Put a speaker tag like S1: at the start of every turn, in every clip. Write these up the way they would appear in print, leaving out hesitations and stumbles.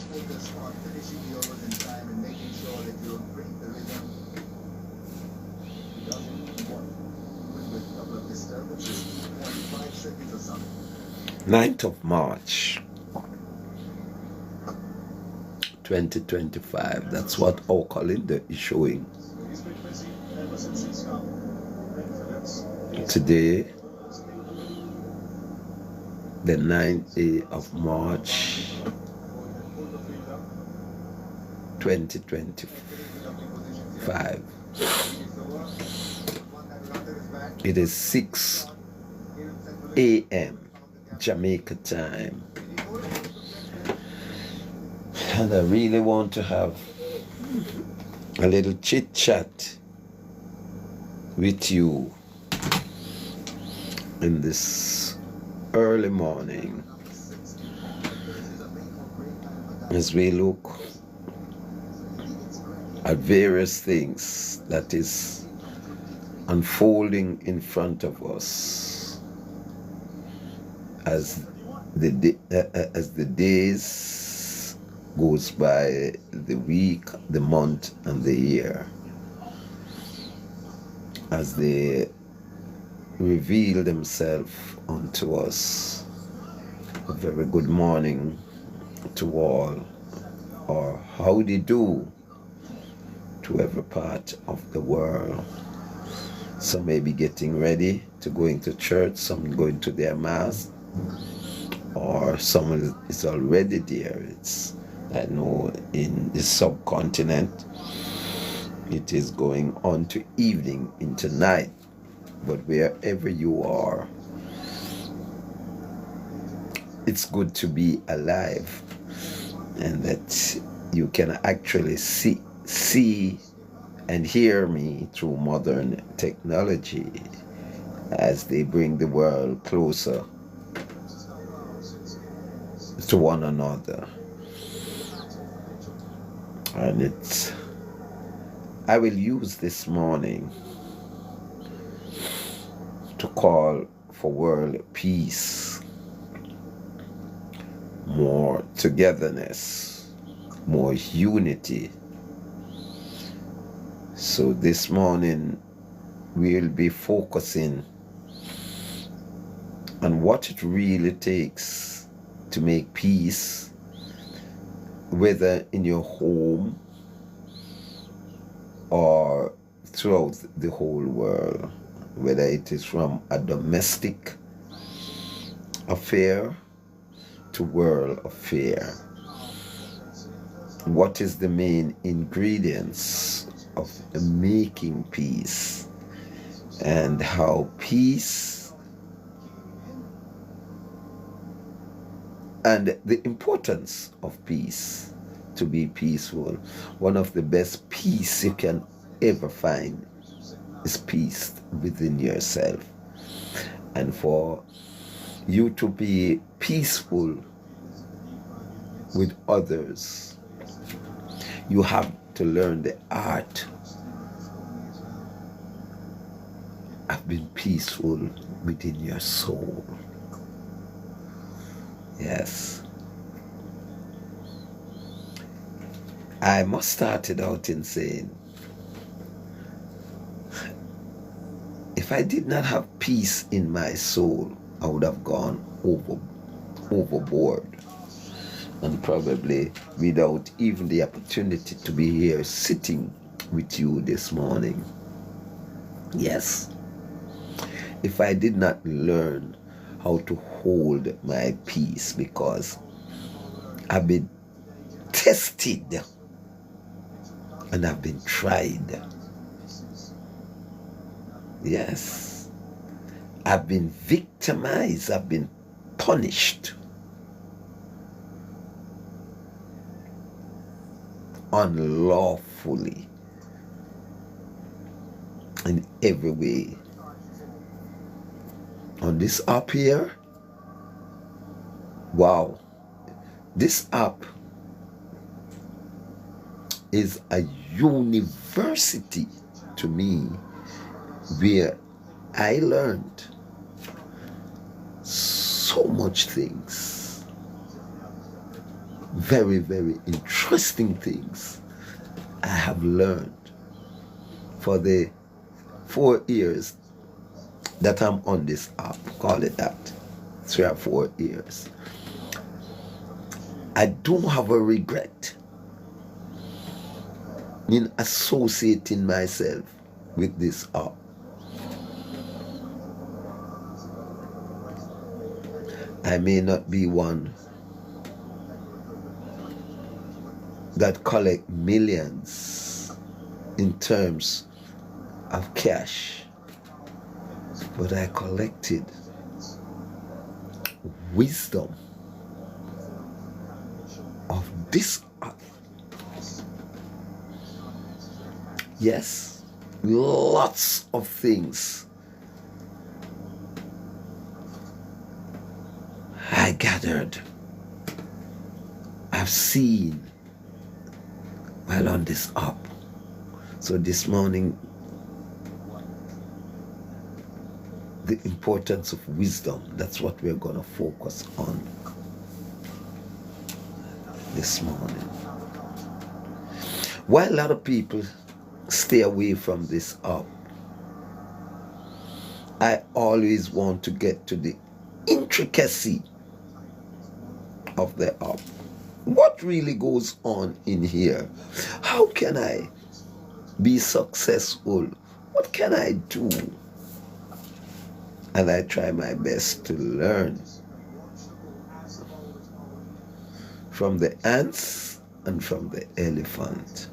S1: focus on finishing yours in time and making sure that you bring the rhythm. He doesn't want with a couple of disturbances, 45 seconds or something. 9th of March 2025. That's what our calendar is showing. Today, the 9th day of March 2025. It is 6 a.m. Jamaica time. And I really want to have a little chit chat with you in this early morning as we look at various things that is unfolding in front of us as the days goes by, the week, the month, and the year, as they reveal themselves unto us. A very good morning to all, or howdy do to every part of the world. Some may be getting ready to go into church, some going to their mass, or someone is already there. I know in the subcontinent it is going on to evening, into night. But wherever you are, it's good to be alive, and that you can actually see and hear me through modern technology as they bring the world closer to one another. And I will use this morning to call for world peace, more togetherness, more unity. So this morning we'll be focusing on what it really takes to make peace, whether in your home or throughout the whole world, whether it is from a domestic affair to world affair. What is the main ingredients of making peace, and how peace and the importance of peace, to be peaceful. One of the best peace you can ever find is peace within yourself. And for you to be peaceful with others, you have to learn the art of being peaceful within your soul. Yes. I must start it out in saying, if I did not have peace in my soul, I would have gone overboard, and probably without even the opportunity to be here sitting with you this morning. Yes. If I did not learn how to hold my peace, because I've been tested and I've been tried. Yes. I've been victimized. I've been punished unlawfully in every way. On this app here, wow, this app is a university to me, where I learned so much things. very, very interesting things I have learned for the 4 years that I'm on this app, call it that, 3 or 4 years. I don't have a regret in associating myself with this app. I may not be one that collect millions in terms of cash, but I collected wisdom of this earth. Yes, lots of things I gathered, I've seen while on this app. So this morning, the importance of wisdom, that's what we're going to focus on this morning. Why a lot of people stay away from this app, I always want to get to the intricacy of the app. What really goes on in here? How can I be successful? What can I do? And I try my best to learn from the ants and from the elephant.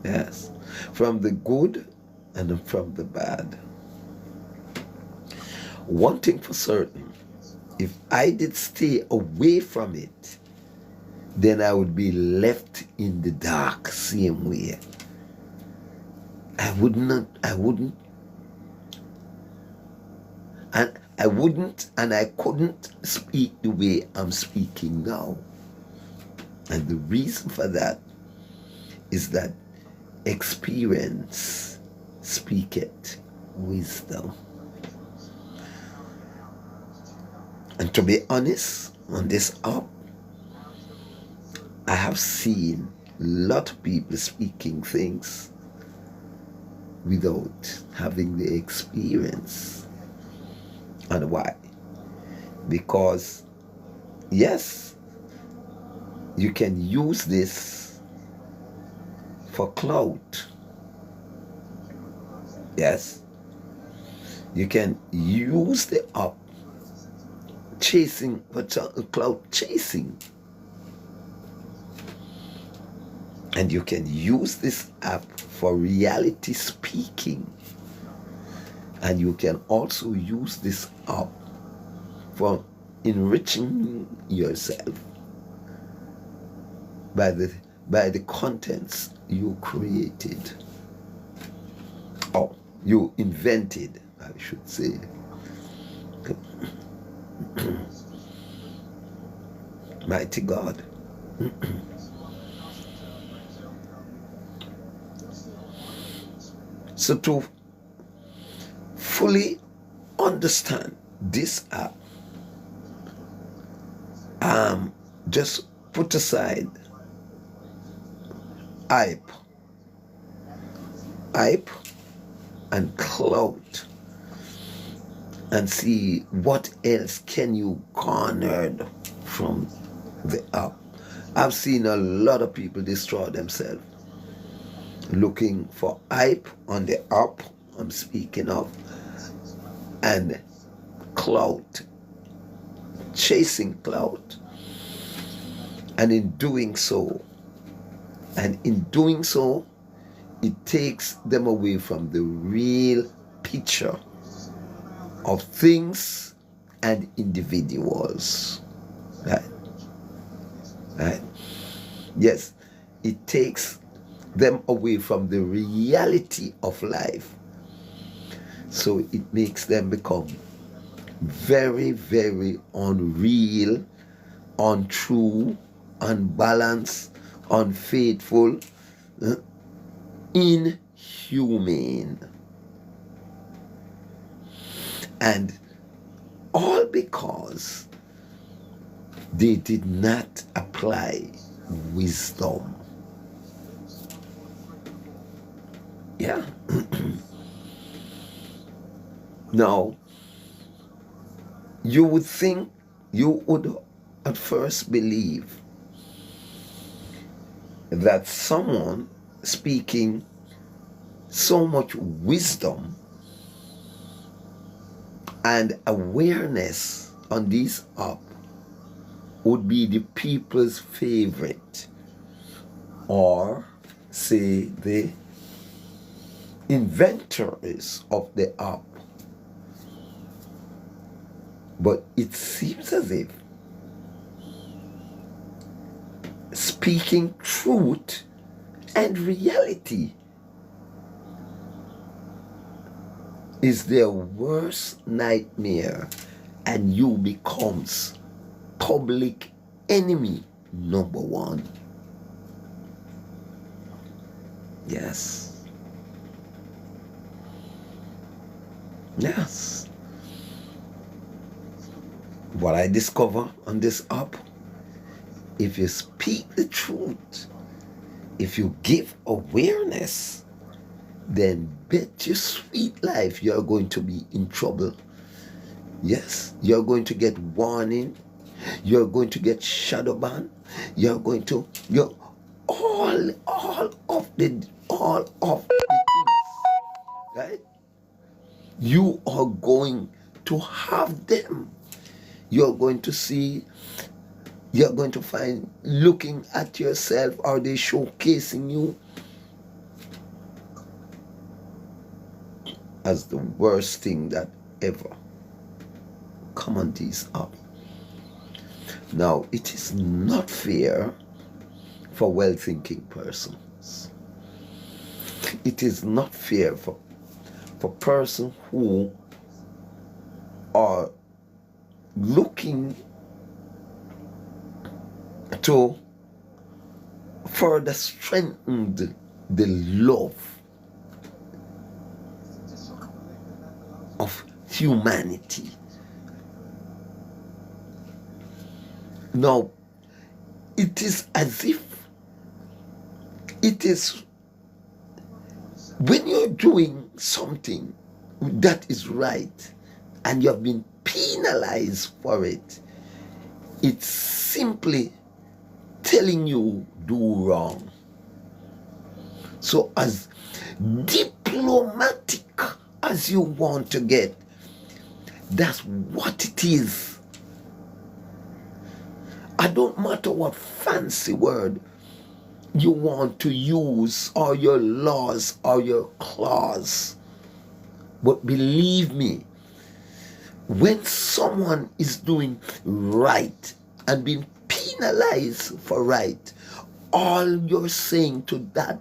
S1: Yes, from the good and from the bad. One thing for certain, if I did stay away from it, then I would be left in the dark same way. I wouldn't, and I couldn't speak the way I'm speaking now. And the reason for that is that experience speaketh wisdom. And to be honest, on this app, I have seen a lot of people speaking things without having the experience. And why? Because, yes, you can use this for clout. Yes, you can use the app chasing, clout chasing. And you can use this app for reality speaking. And you can also use this app for enriching yourself by the contents you created. Or you invented, I should say. Mighty God. So to fully understand this app, just put aside hype and clout and see what else can you garner from the app. I've seen a lot of people destroy themselves looking for hype on the app I'm speaking of, and clout, chasing clout. And in doing so, it takes them away from the real picture of things and individuals. Right? Yes, it takes them away from the reality of life. So it makes them become very, very unreal, untrue, unbalanced, unfaithful, inhumane. And all because they did not apply wisdom. Yeah. Now, you would think, you would at first believe that someone speaking so much wisdom and awareness on this app would be the people's favorite, or say the inventors of the app. But it seems as if speaking truth and reality is their worst nightmare, and you becomes public enemy number one. Yes. Yes. What I discover on this app, if you speak the truth, if you give awareness, then bet your sweet life you're going to be in trouble. Yes, you're going to get warning, you're going to get shadow ban, you're all of the things, right? You are going to have them. You're going to see, you're going to find, looking at yourself, are they showcasing you as the worst thing that ever come on these up. Now, it is not fair for well-thinking persons. It is not fair for persons who are looking to further strengthen the love of humanity. Now, it is as if it is when you're doing something that is right and you have been penalized for it, it's simply telling you do wrong. So as diplomatic as you want to get, that's what it is. I don't matter what fancy word you want to use, or your laws or your clause, but believe me, when someone is doing right and being penalized for right, all you're saying to that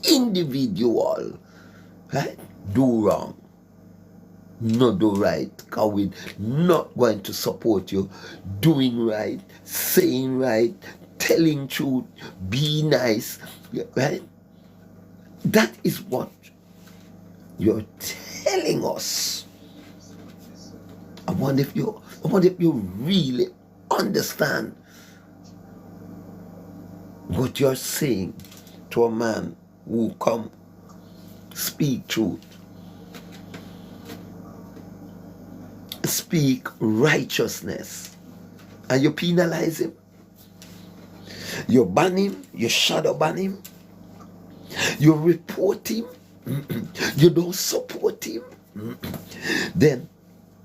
S1: individual, right, do wrong, not do right, because we're not going to support you doing right, saying right, telling truth, be nice, right? That is what you're telling us. I wonder if you really understand what you're saying to a man who come speak truth, speak righteousness, and you penalize him, you ban him, you shadow ban him, you report him, you don't support him, then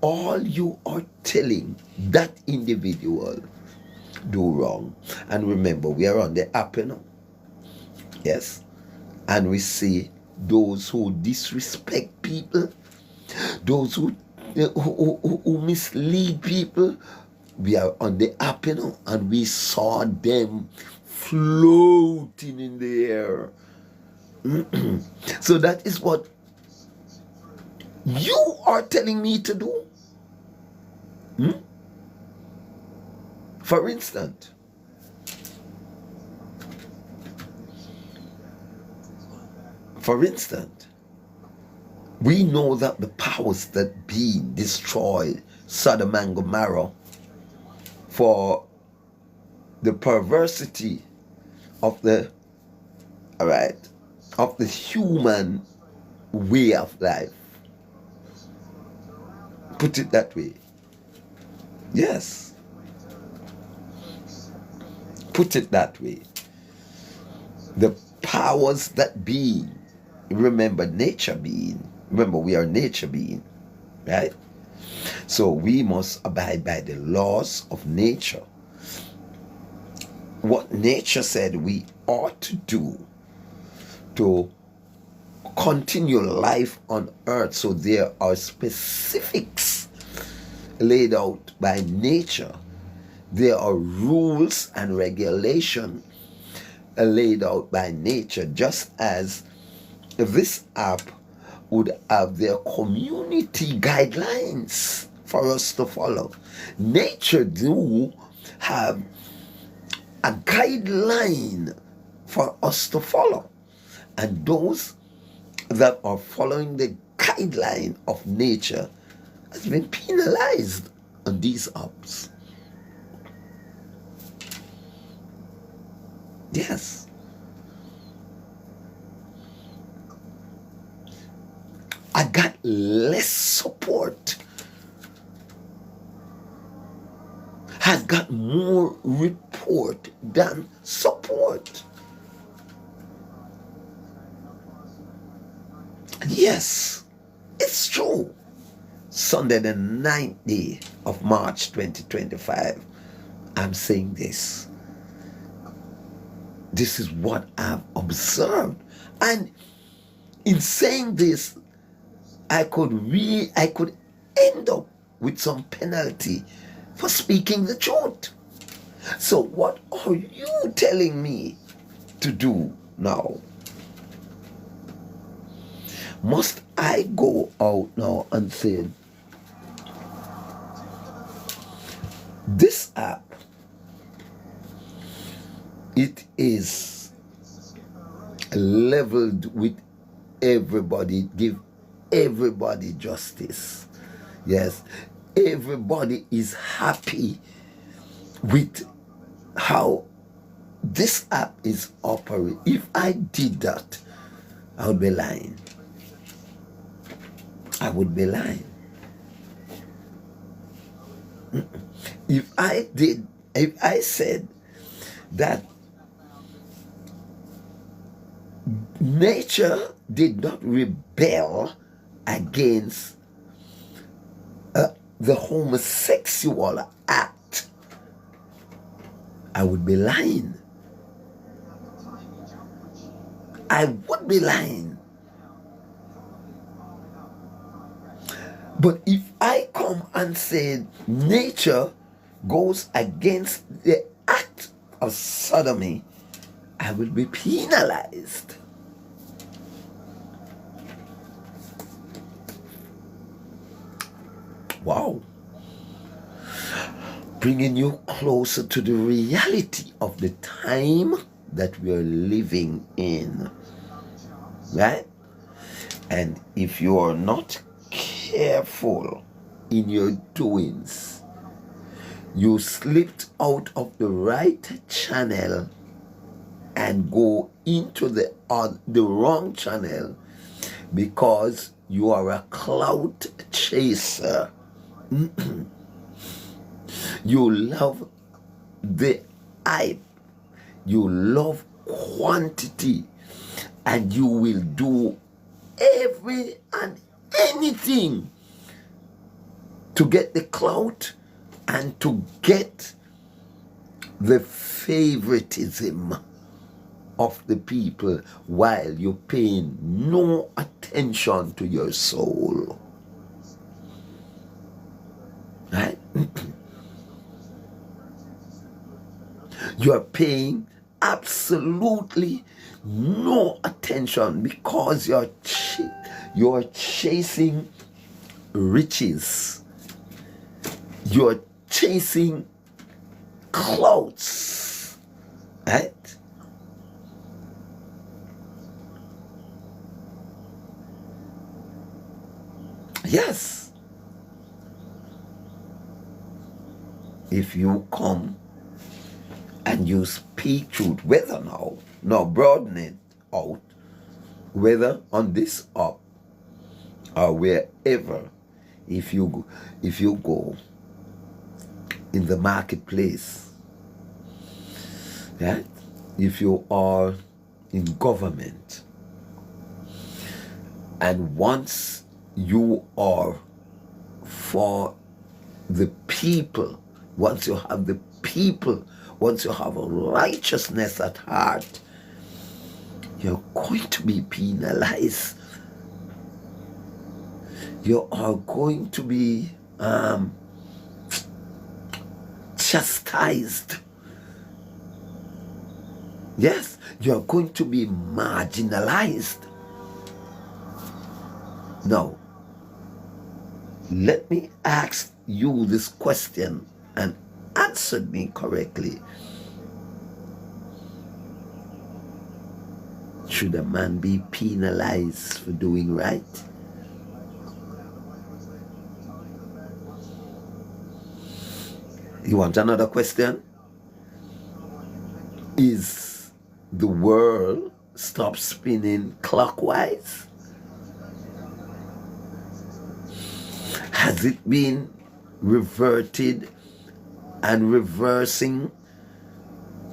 S1: all you are telling that individual do wrong. And remember, we are on the app, you know. Yes. And we see those who disrespect people, those who mislead people. We are on the app, you know, and we saw them floating in the air. So that is what you are telling me to do. For instance, we know that the powers that be destroyed Sodom and Gomorrah for the perversity of the, all right, of the human way of life. Put it that way. Yes. Put it that way. The powers that be, remember nature being. Remember, we are nature being, right? So we must abide by the laws of nature. What nature said we ought to do to continue life on earth. So there are specifics laid out by nature. There are rules and regulations laid out by nature, just as this app would have their community guidelines for us to follow. Nature do have a guideline for us to follow, and those that are following the guideline of nature has been penalized on these apps. Yes. I got less support. Has got more report than support. Yes, it's true. Sunday the 9th day of March 2025, I'm saying this. This is what I've observed. And in saying this, I could end up with some penalty for speaking the truth. So what are you telling me to do now? Must I go out now and say, this app, it is leveled with everybody, give everybody justice. Yes, everybody is happy with how this app is operating. If I did that, I would be lying. I would be lying. If I said that nature did not rebel against the homosexual act, I would be lying. I would be lying. But if I come and say nature goes against the act of sodomy, I will be penalized. Wow. Bringing you closer to the reality of the time that we are living in. Right? And if you are not careful in your doings, you slipped out of the right channel and go into the wrong channel because you are a clout chaser. You love the hype, you love quantity, and you will do every and anything to get the clout and to get the favoritism of the people while you're paying no attention to your soul. Right? You're paying absolutely no attention because you're chasing riches. You're chasing clouds. Right? Yes. If you come and and you speak truth, whether now broaden it out, whether on this up or wherever, if you go in the marketplace, right? If you are in government, and once you are for the people, once you have the people, once you have a righteousness at heart, you're going to be penalized. You are going to be chastised. Yes, you're going to be marginalized. Now, let me ask you this question and answer me correctly. Should a man be penalized for doing right? You want another question? Is the world stop spinning clockwise? Has it been reverted and reversing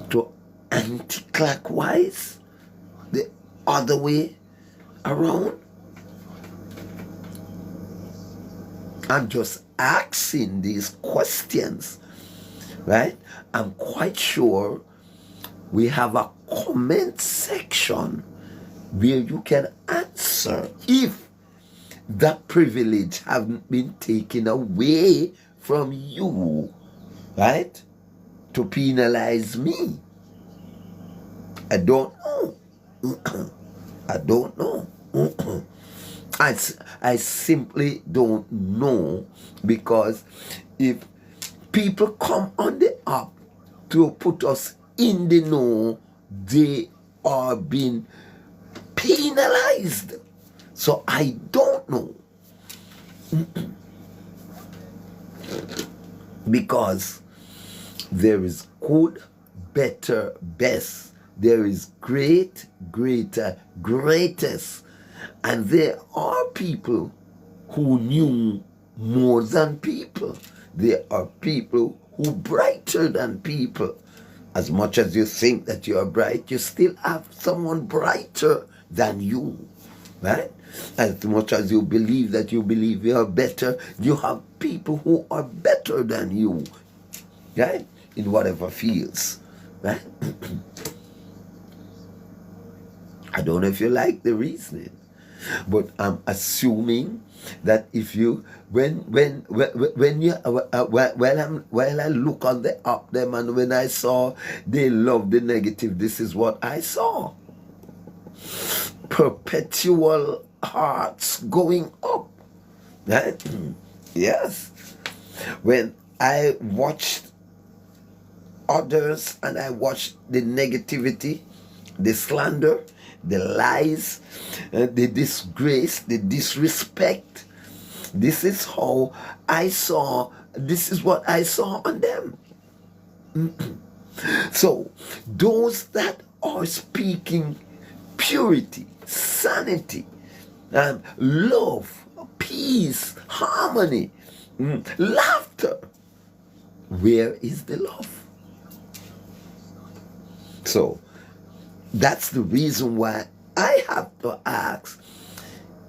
S1: to anti-clockwise? The other way around? I'm just asking these questions, right? I'm quite sure we have a comment section where you can answer if that privilege haven't been taken away from you, right? To penalize me. I don't know. I don't know. I simply don't know, because if people come on the up to put us in the know, they are being penalized. So I don't know. Because there is good, better, best. There is great, greater, greatest. And there are people who knew more than people. There are people who brighter than people. As much as you think that you are bright, you still have someone brighter than you, right? As much as you believe that you believe you are better, you have people who are better than you, right? In whatever fields, right? I don't know if you like the reasoning, but I'm assuming that if you when you while I look on the up them, and when I saw they love the negative, this is what I saw: perpetual hearts going up, right? Yes. When I watched others and I watched the negativity, the slander, the lies, the disgrace, the disrespect, this is how I saw, this is what I saw on them. So those that are speaking purity, sanity, love, peace, harmony, laughter, where is the love? So that's the reason why I have to ask,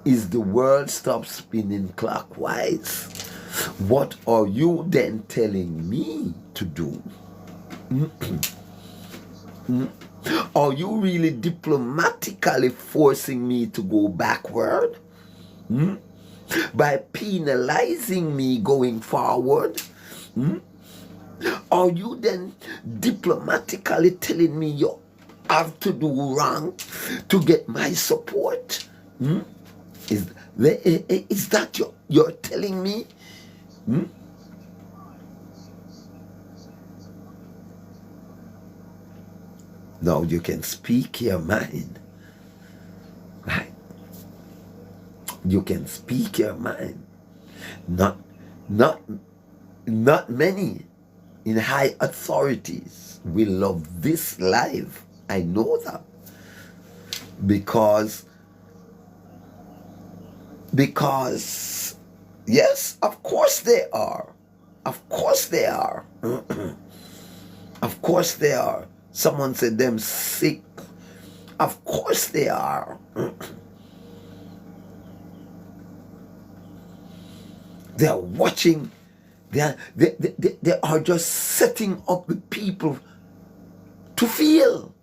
S1: is the world stop spinning clockwise? What are you then telling me to do? Are you really diplomatically forcing me to go backward? By penalizing me going forward? Are you then diplomatically telling me you have to do wrong to get my support? Is that you're telling me? Now you can speak your mind, right? You can speak your mind. Not many in high authorities will love this life. I know that. Because yes, of course they are. Of course they are. Of course they are. Someone said them sick. Of course they are. They are watching. They are just setting up the people to feel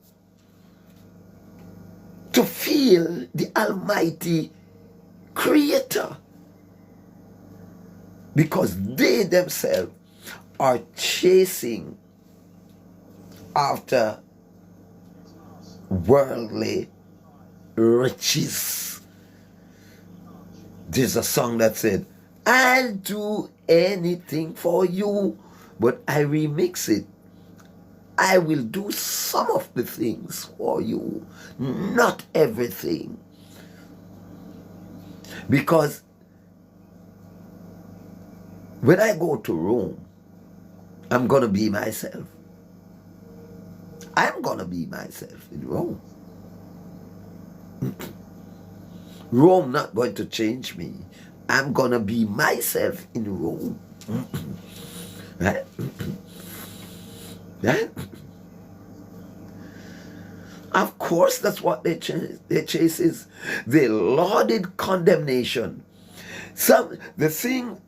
S1: the Almighty Creator, because they themselves are chasing after worldly riches. There's a song that said, I'll do anything for you, but I remix it. I will do some of the things for you, not everything. Because when I go to Rome, I'm going to be myself. I'm going to be myself in Rome. Rome not going to change me. I'm going to be myself in Rome. Right? Right? Of course, that's what they chase is the lauded condemnation. The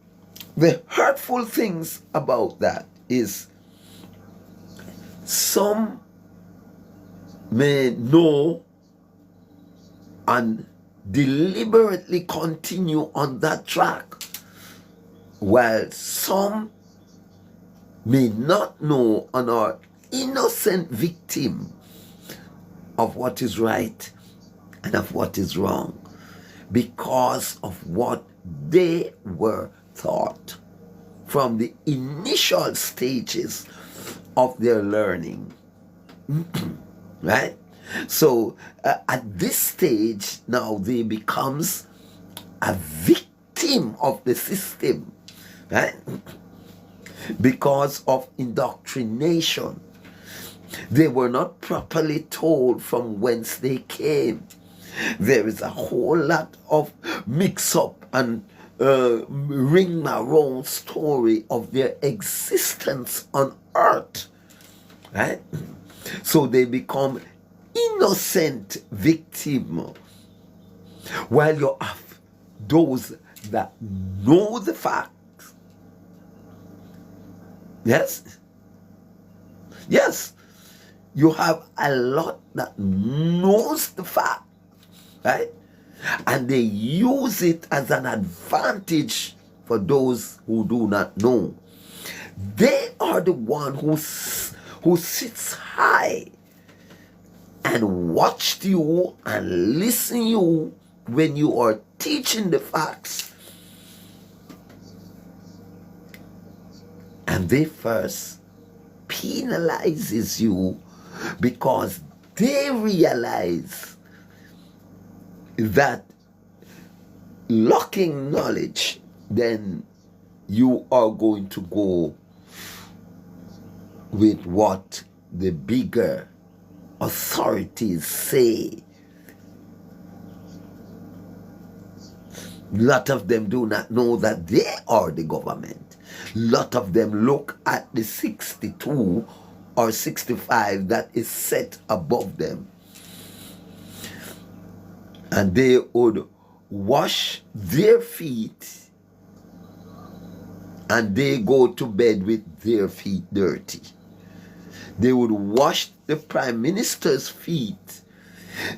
S1: hurtful things about that is some may know and deliberately continue on that track, while some may not know and are innocent victim of what is right and of what is wrong because of what they were taught from the initial stages of their learning. Right? So at this stage now they becomes a victim of the system, right? Because of indoctrination. They were not properly told from whence they came. There is a whole lot of mix-up and ring-around story of their existence on earth. Right? So they become innocent victim. While you have those that know the facts. Yes? Yes. You have a lot that knows the fact, right? And they use it as an advantage for those who do not know. They are the one who sits high and watched you and listen you when you are teaching the facts. And they first penalizes you because they realize that lacking knowledge, then you are going to go with what the bigger authorities say. A lot of them do not know that they are the government. A lot of them look at the 62 or 65 that is set above them. And they would wash their feet and they go to bed with their feet dirty. They would wash the prime minister's feet.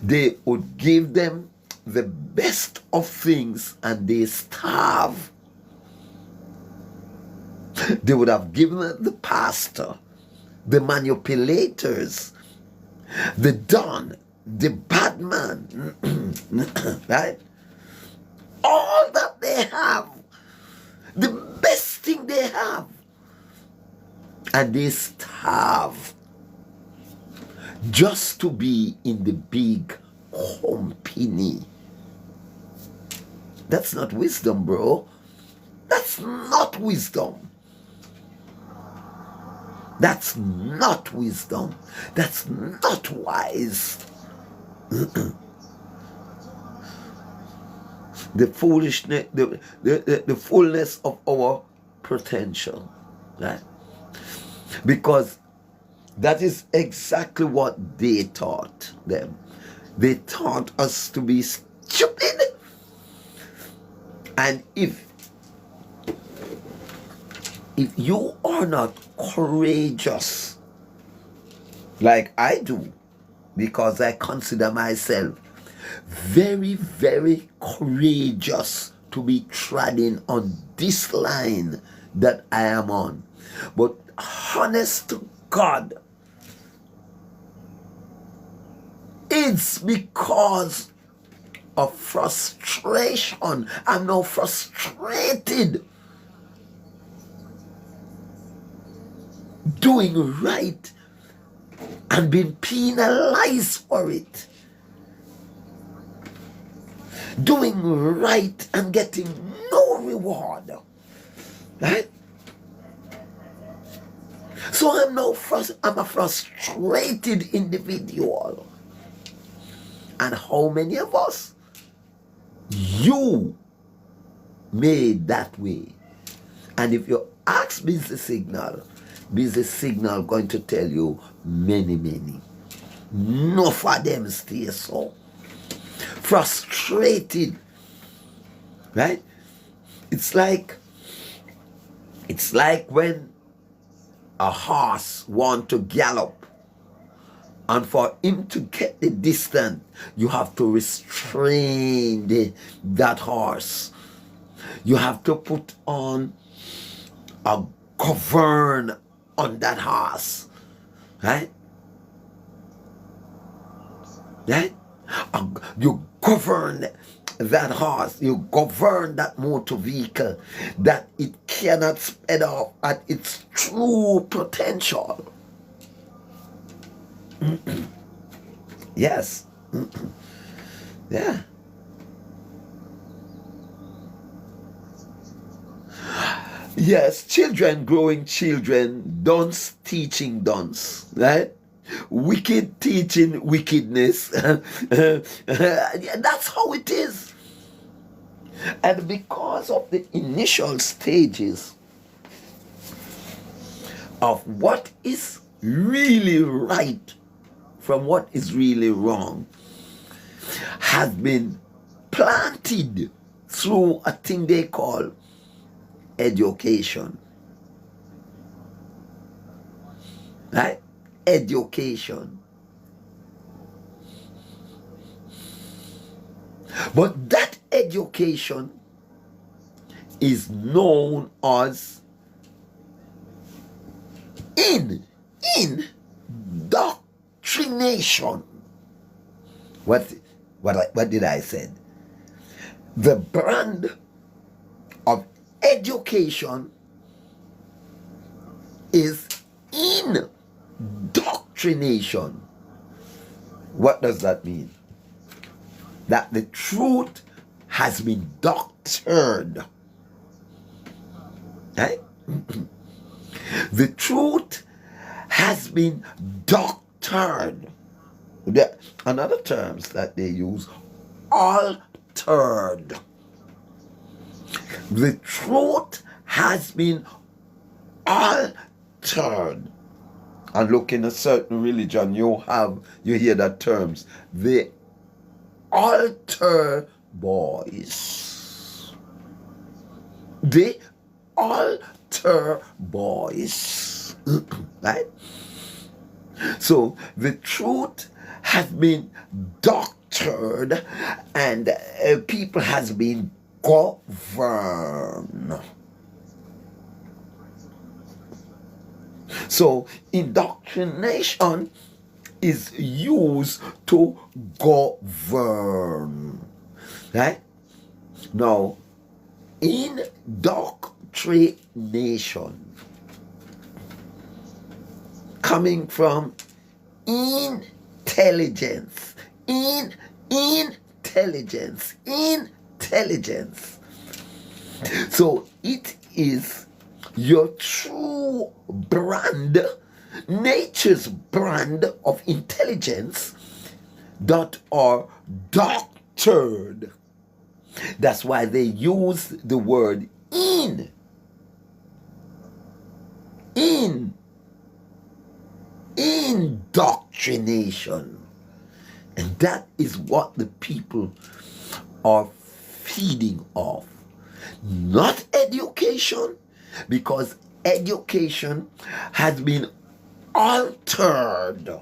S1: They would give them the best of things and they starve. They would have given the pastor, the manipulators, the don, the bad man, right? All that they have, the best thing they have, and they starve just to be in the big company. That's not wisdom, bro. That's not wisdom. That's not wisdom. That's not wise. The foolishness, the fullness of our potential, right? Because that is exactly what they taught them. They taught us to be stupid. And if you are not courageous, like I do, because I consider myself very, very courageous to be treading on this line that I am on. But honest to God, it's because of frustration. I'm now frustrated doing right and being penalized for it. Doing right and getting no reward. Right? So I'm a frustrated individual. And how many of us you made that way? And if you ask Busy Signal going to tell you many. No for them stay so. Frustrated. Right? It's like when a horse wants to gallop. And for him to get the distance, you have to restrain that horse. You have to put on a govern on that horse. Right? Right? You govern that horse. You govern that motor vehicle that it cannot speed up at its true potential. Yes. Yeah. Yes, growing children, dunce teaching dunce, right? Wicked teaching wickedness. That's how it is. And because of the initial stages of what is really right from what is really wrong has been planted through a thing they call education. Right? Education. But that education is known as indoctrination. What did I say? The brand of education is indoctrination. What does that mean? That the truth has been doctored. Right? The truth has been doctored. Another terms that they use, altered. The truth has been altered. And look, in a certain religion, you hear that terms. The altar boys. The altar boys. Right? So the truth has been doctored and people has been governed. So indoctrination is used to govern. Right? Now, indoctrination coming from intelligence. Intelligence. So it is your true brand nature's brand of intelligence that are doctored. That's why they use the word indoctrination. And that is what the people are feeding off. Not education, because education has been altered.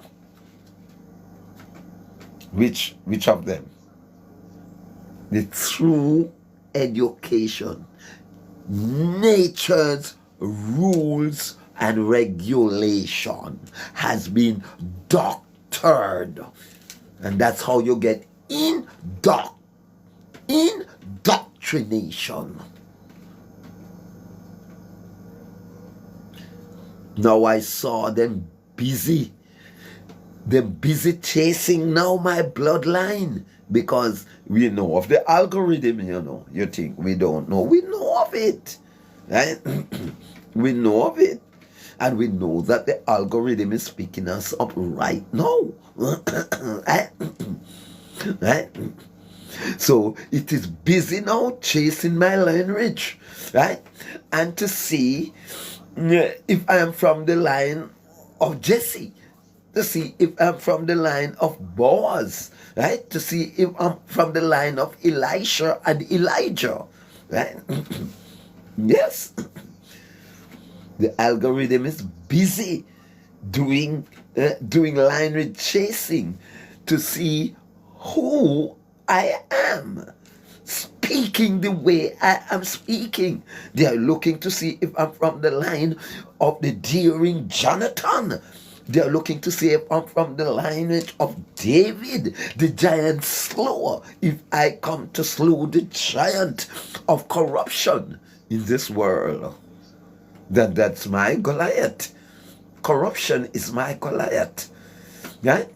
S1: Which of them? The true education. Nature's rules and regulation has been doctored. And that's how you get indoctrination. Now I saw them busy chasing now my bloodline, because we know of the algorithm. You think we don't know? We know of it, right? We know of it, and we know that the algorithm is picking us up right now. Right? So it is busy now chasing my lineage, right? And to see if I am from the line of Jesse, to see if I'm from the line of Boaz, right? To see if I'm from the line of Elisha and Elijah, right? Yes. The algorithm is busy doing lineage chasing to see who I am, speaking the way I am speaking. They are looking to see if I'm from the line of the daring Jonathan. They are looking to see if I'm from the lineage of David, the giant slower, if I come to slew the giant of corruption in this world. That's my Goliath. Corruption is my Goliath. Right?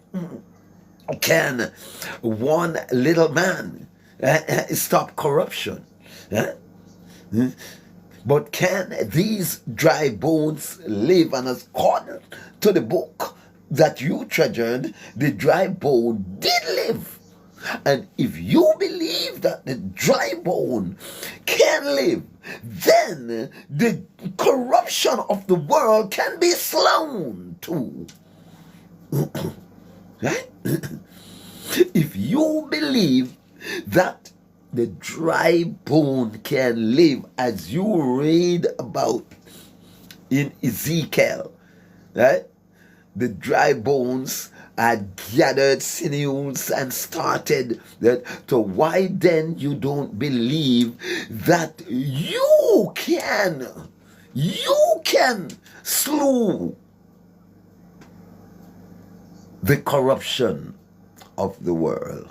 S1: Can one little man stop corruption? But can these dry bones live? And according to the book that you treasured, the dry bone did live. And if you believe that the dry bone can live, then the corruption of the world can be slain too. Right? If you believe that the dry bone can live, as you read about in Ezekiel, right? The dry bones had gathered sinews and started that. So why then you don't believe that you can slew the corruption of the world?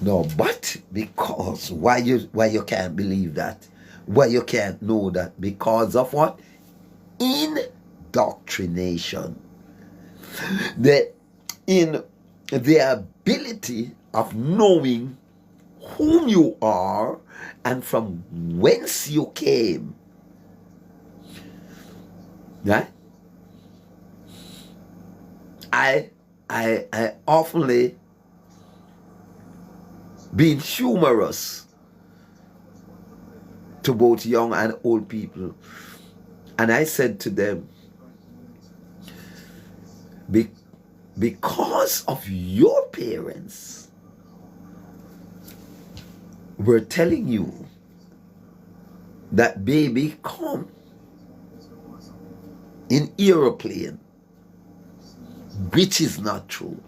S1: No, but because why you can't believe that? Why you can't know that? Because of what? Indoctrination. In the ability of knowing whom you are and from whence you came. Right? I often been humorous to both young and old people, and I said to them, because of your parents were telling you that baby come in aeroplane, which is not true.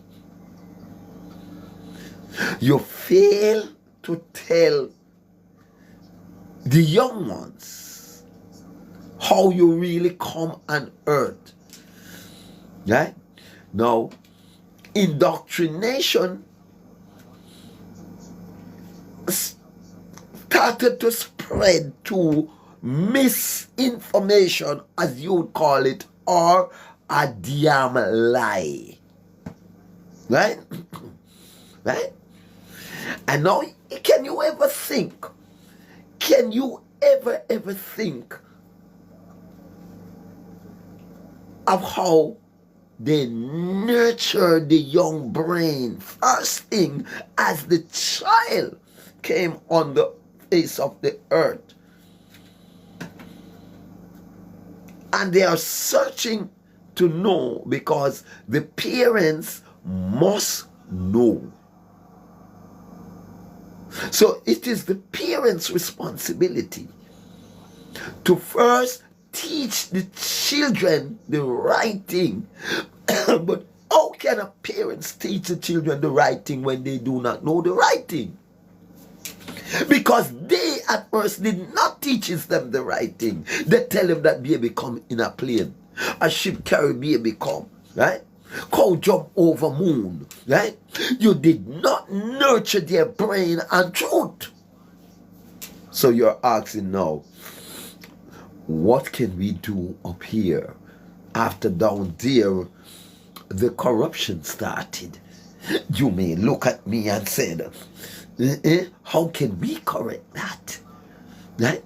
S1: You fail to tell the young ones how you really come on earth. Right? Now, indoctrination started to spread to misinformation, as you would call it, or a damn lie. Right? Right? And now, can you ever think of how they nurture the young brain. First thing, as the child came on the face of the earth, and they are searching to know because the parents must know. So it is the parents' responsibility to first teach the children the right thing. But how can a parents teach the children the right thing when they do not know the right thing? Because they at first did not teach them the right thing. They tell them that baby come in a plane, a ship carry baby come, right? Cow jump over moon, right? You did not nurture their brain and truth. So you're asking now, what can we do up here after down there the corruption started? You may look at me and say, how can we correct that? Right?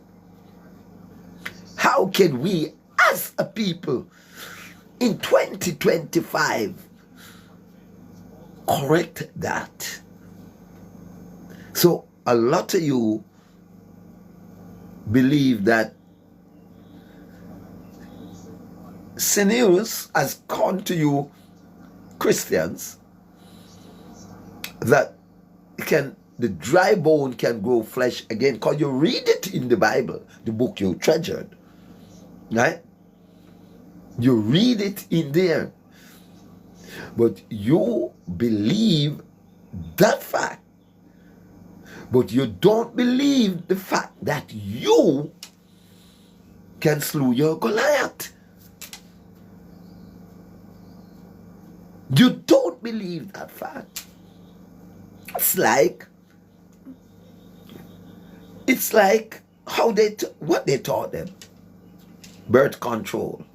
S1: How can we as a people in 2025 correct that? So a lot of you believe that CNews has come to you Christians that the dry bone can grow flesh again, because you read it in the Bible, the book you treasured, right? You read it in there, but you believe that fact, but you don't believe the fact that you can slew your Goliath. You don't believe that fact. It's like how what they taught them. Birth control.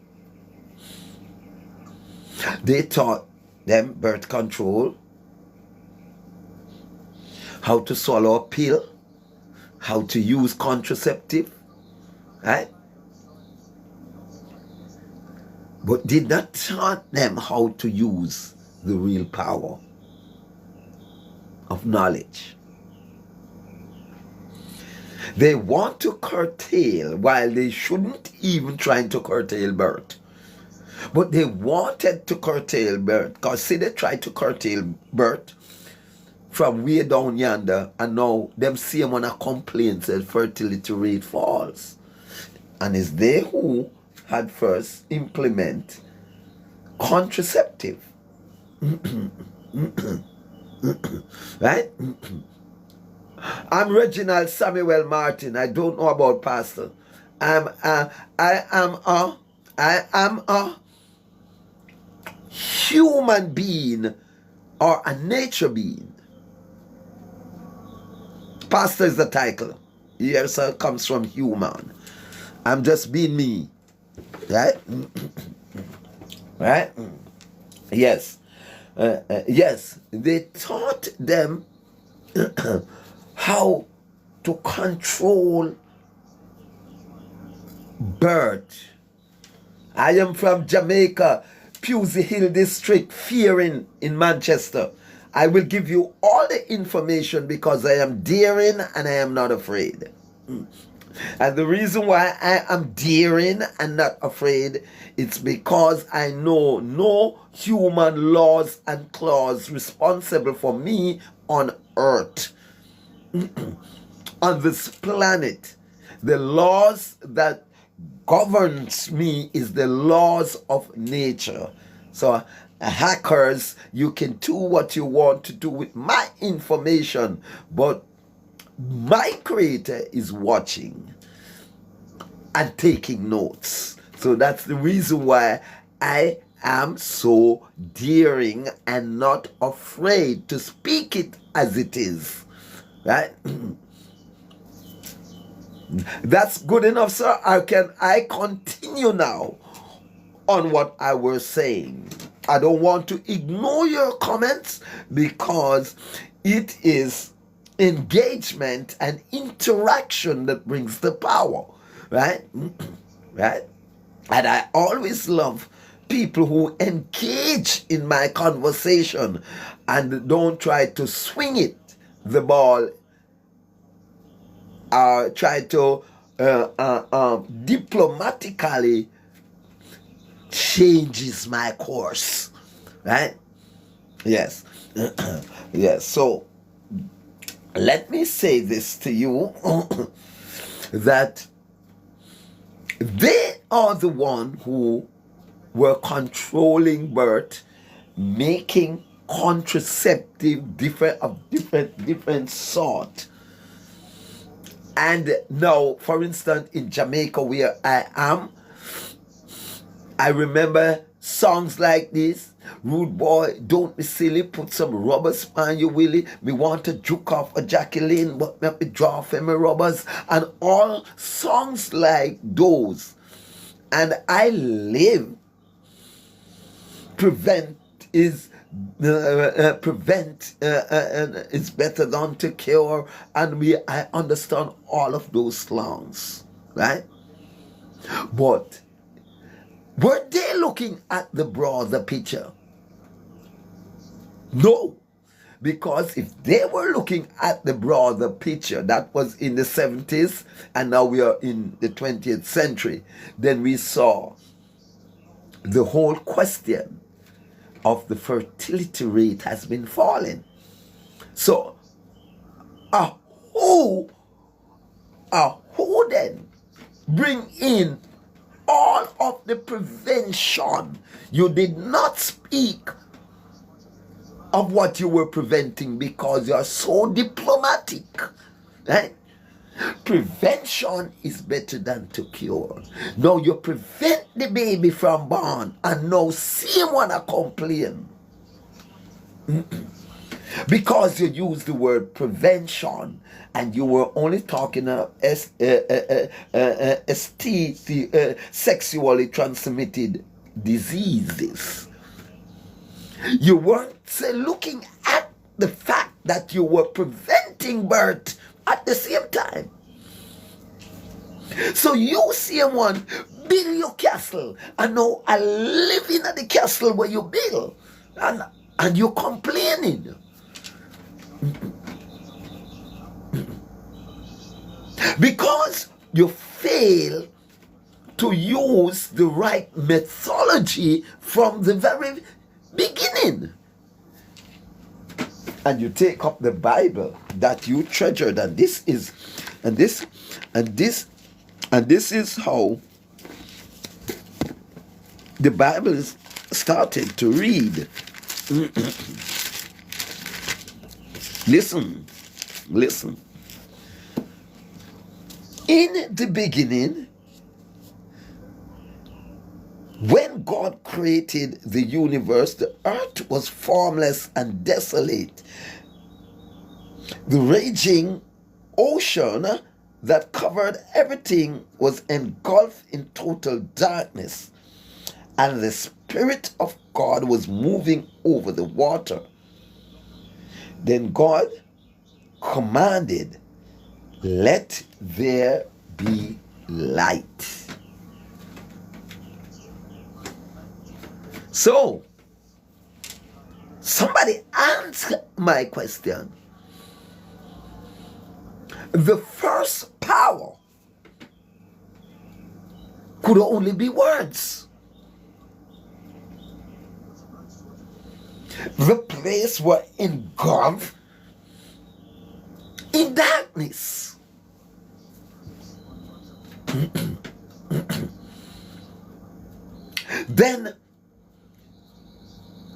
S1: They taught them birth control, how to swallow a pill, how to use contraceptive, right? But did not taught them how to use the real power of knowledge. They want to curtail, while they shouldn't even try to curtail birth. But they wanted to curtail birth, because see, they tried to curtail birth from way down yonder, and now them same one a complain said fertility rate falls. And it's they who had first implement contraceptive. Right? I'm Reginald Samuel Martin. I don't know about pastor. I am a human being or a nature being. Pastor is the title. Yes, sir, comes from human. I'm just being me. Right? Right? Yes. Yes. They taught them how to control birth. I am from Jamaica, Pewsey Hill District, Fearing in Manchester. I will give you all the information because I am daring and I am not afraid. And the reason why I am daring and not afraid, it's because I know no human laws and clause responsible for me on earth. On this planet, the laws that governs me is the laws of nature. So hackers, you can do what you want to do with my information, but my creator is watching and taking notes. So that's the reason why I am so daring and not afraid to speak it as it is. Right? That's good enough, sir. Can I continue now on what I was saying? I don't want to ignore your comments because it is engagement and interaction that brings the power, right? Right? And I always love people who engage in my conversation and don't try to swing it, the ball, or try to diplomatically changes my course, right? Yes. Yes. So let me say this to you that they are the one who were controlling birth, making contraceptive different sort. And now, for instance, in Jamaica where I am, I remember songs like this. Rude boy, don't be silly, put some rubbers on your willy. Me want to juke off a Jacqueline, but let me draw for me rubbers. And all songs like those. And I live, prevent is better than to cure. And I understand all of those songs, right? But were they looking at the broader picture? No, because if they were looking at the broader picture, that was in the 70s, and now we are in the 20th century, then we saw the whole question of the fertility rate has been falling. So, who then bring in all of the prevention? You did not speak of what you were preventing because you are so diplomatic, right? Prevention is better than to cure. Now you prevent the baby from born, and now same wanna complain because you use the word prevention, and you were only talking sexually transmitted diseases. You weren't looking at the fact that you were preventing birth at the same time. So you see one build your castle, and now I live in the castle where you build, and you're complaining. Because you fail to use the right methodology from the very beginning. And you take up the Bible that you treasured, and this is how the Bible is started to read. Listen. In the beginning, when God created the universe, the earth was formless and desolate. The raging ocean that covered everything was engulfed in total darkness, and the Spirit of God was moving over the water. Then God commanded, "Let there be light." So, somebody answer my question. The first power could only be words. The place were engulfed in darkness. Then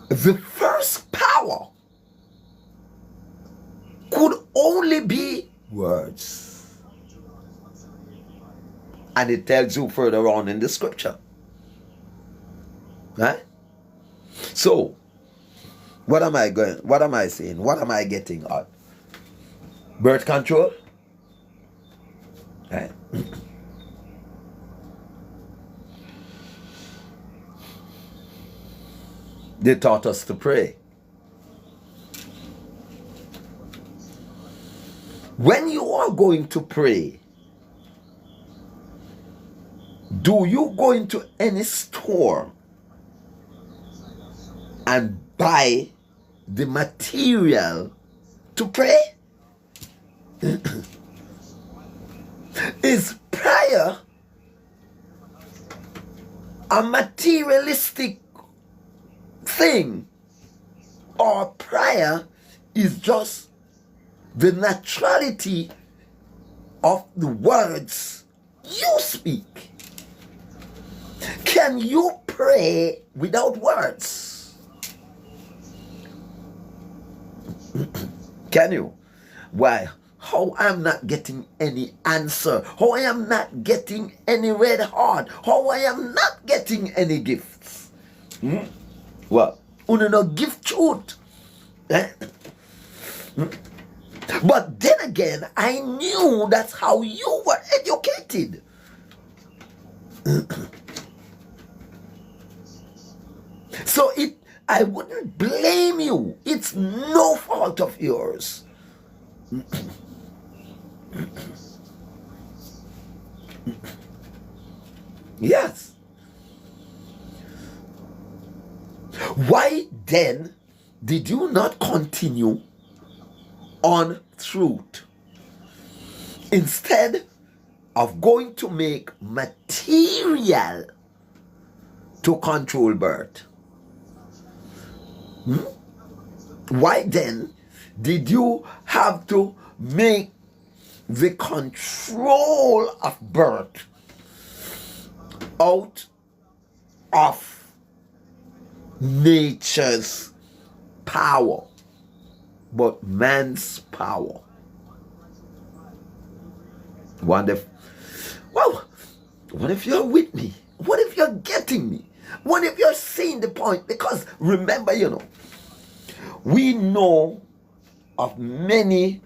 S1: the first power could only be words. And it tells you further on in the scripture. Right? So, what am I saying? What am I getting at? Birth control? Right? They taught us to pray. When you are going to pray, do you go into any store and buy the material to pray? Is prayer a materialistic thing, or prayer is just the naturality of the words you speak? Can you pray without words? Can you? Why? How I'm not getting any answer? How I am not getting any red heart? How I am not getting any gifts? Well, you no give truth. But then again, I knew that's how you were educated. So I wouldn't blame you. It's no fault of yours. Yes. Why then did you not continue on truth instead of going to make material to control birth? Why then did you have to make the control of birth out of nature's power, but man's power? What if you're with me? What if you're getting me? What if you're seeing the point? Because remember, we know of many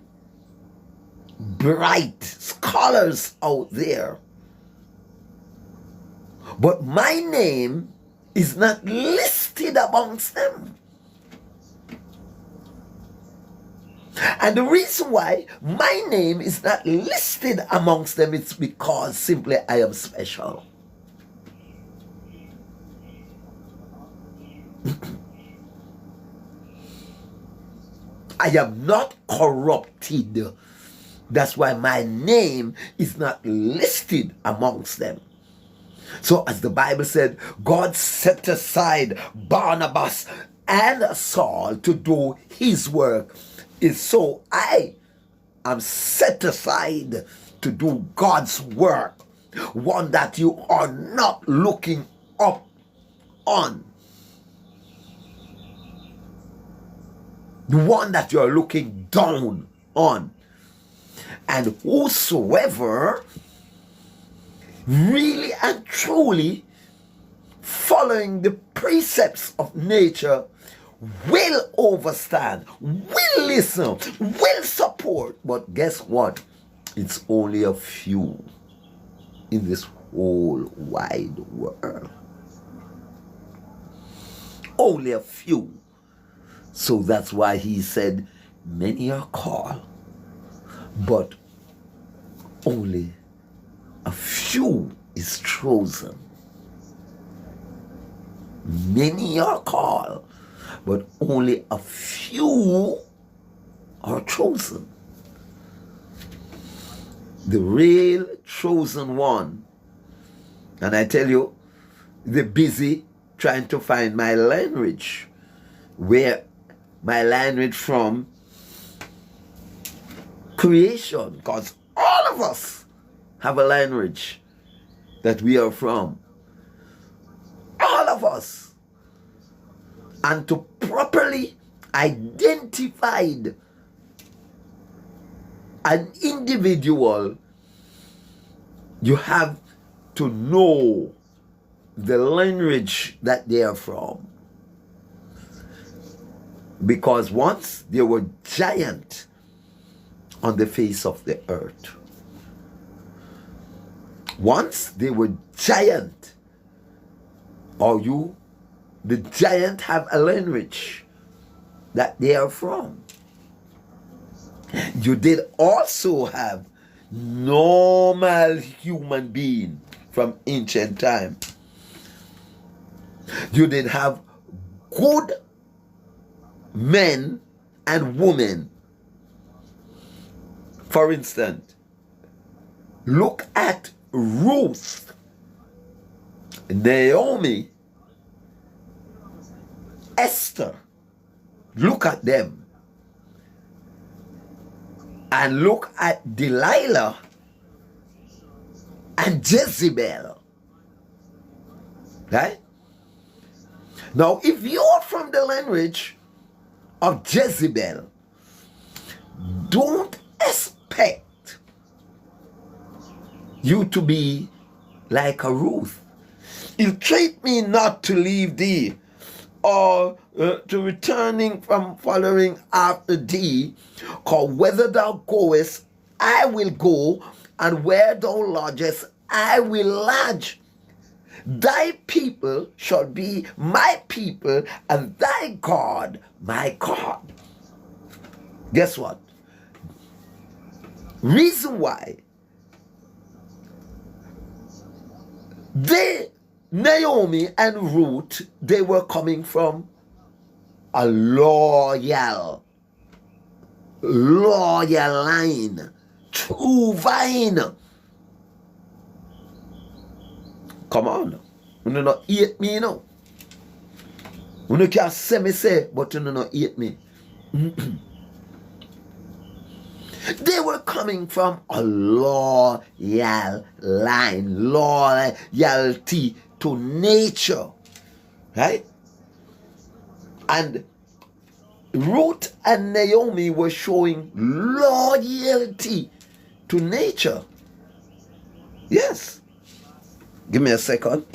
S1: bright scholars out there, but my name is not listed amongst them. And the reason why my name is not listed amongst them is because simply I am special. I am not corrupted. That's why my name is not listed amongst them. So as the Bible said, God set aside Barnabas and Saul to do his work. Is so I am set aside to do God's work, one that you are not looking up on, the one that you are looking down on. And whosoever really and truly following the precepts of nature will overstand, will listen, will support. But guess what? It's only a few in this whole wide world. Only a few. So that's why he said, many are called, but only a few is chosen. Many are called, but only a few are chosen. The real chosen one. And I tell you, they're busy trying to find my language. Where my language from creation. Because all of us have a language that we are from. All of us. And to properly identify an individual, you have to know the language that they are from. Because once there were giants on the face of the earth. Once they were giant, the giant have a language that they are from. You did also have normal human being from ancient time. You did have good men and women. For instance, look at Ruth, Naomi, Esther. Look at them. And look at Delilah and Jezebel. Right? Now, if you're from the lineage of Jezebel, don't expect you to be like a Ruth. Entreat me not to leave thee, or to returning from following after thee, for whither thou goest, I will go, and where thou lodgest, I will lodge. Thy people shall be my people, and thy God my God. Guess what? Reason why Naomi and Ruth, they were coming from a loyal line, true vine. Come on. You do not hate me, you know. You can't say me say, but you do not hate me. They were coming from a loyal line, loyalty to nature, right? And Ruth and Naomi were showing loyalty to nature. Yes. Give me a second.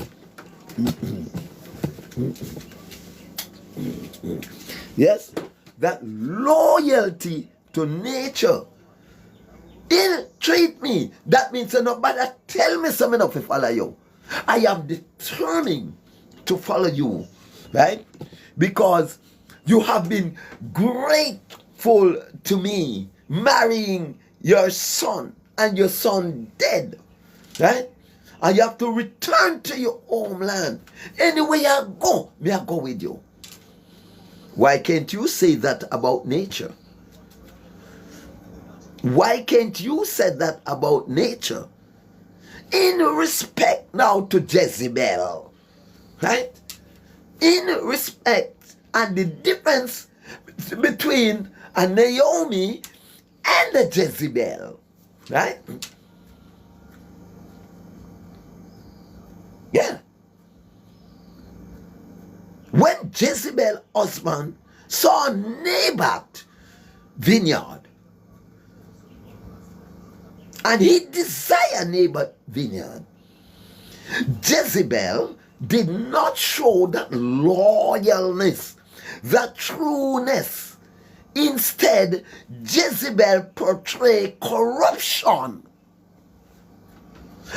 S1: Yes, that loyalty to nature. Treat me. That means nobody tell me something enough to follow you. I am determined to follow you, right? Because you have been grateful to me, marrying your son, and your son dead, right? And you have to return to your homeland. Anywhere you go, may I go with you. Why can't you say that about nature? Why can't you say that about nature? In respect now to Jezebel, right? In respect, and the difference between a Naomi and a Jezebel, right? Yeah. When Jezebel's husband saw Naboth vineyard, and he desired Naboth vineyard, Jezebel did not show that loyalness, that trueness. Instead, Jezebel portrayed corruption.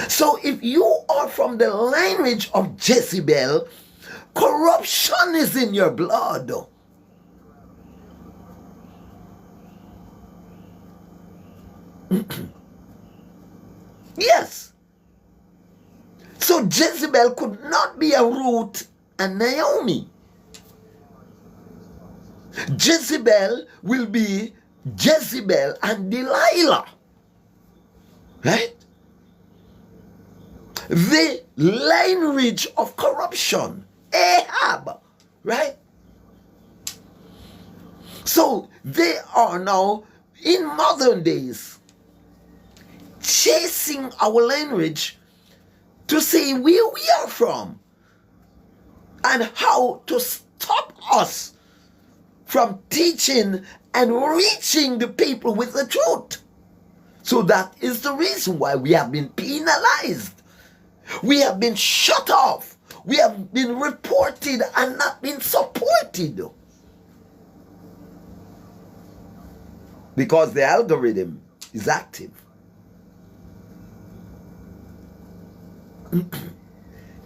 S1: So if you are from the lineage of Jezebel, corruption is in your blood. Yes. So Jezebel could not be a Ruth and Naomi. Jezebel will be Jezebel and Delilah. Right? The lineage of corruption. Ahab. Right? So they are now in modern days chasing our lineage to see where we are from and how to stop us from teaching and reaching the people with the truth. So that is the reason why we have been penalized. We have been shut off. We have been reported and not been supported. Because the algorithm is active.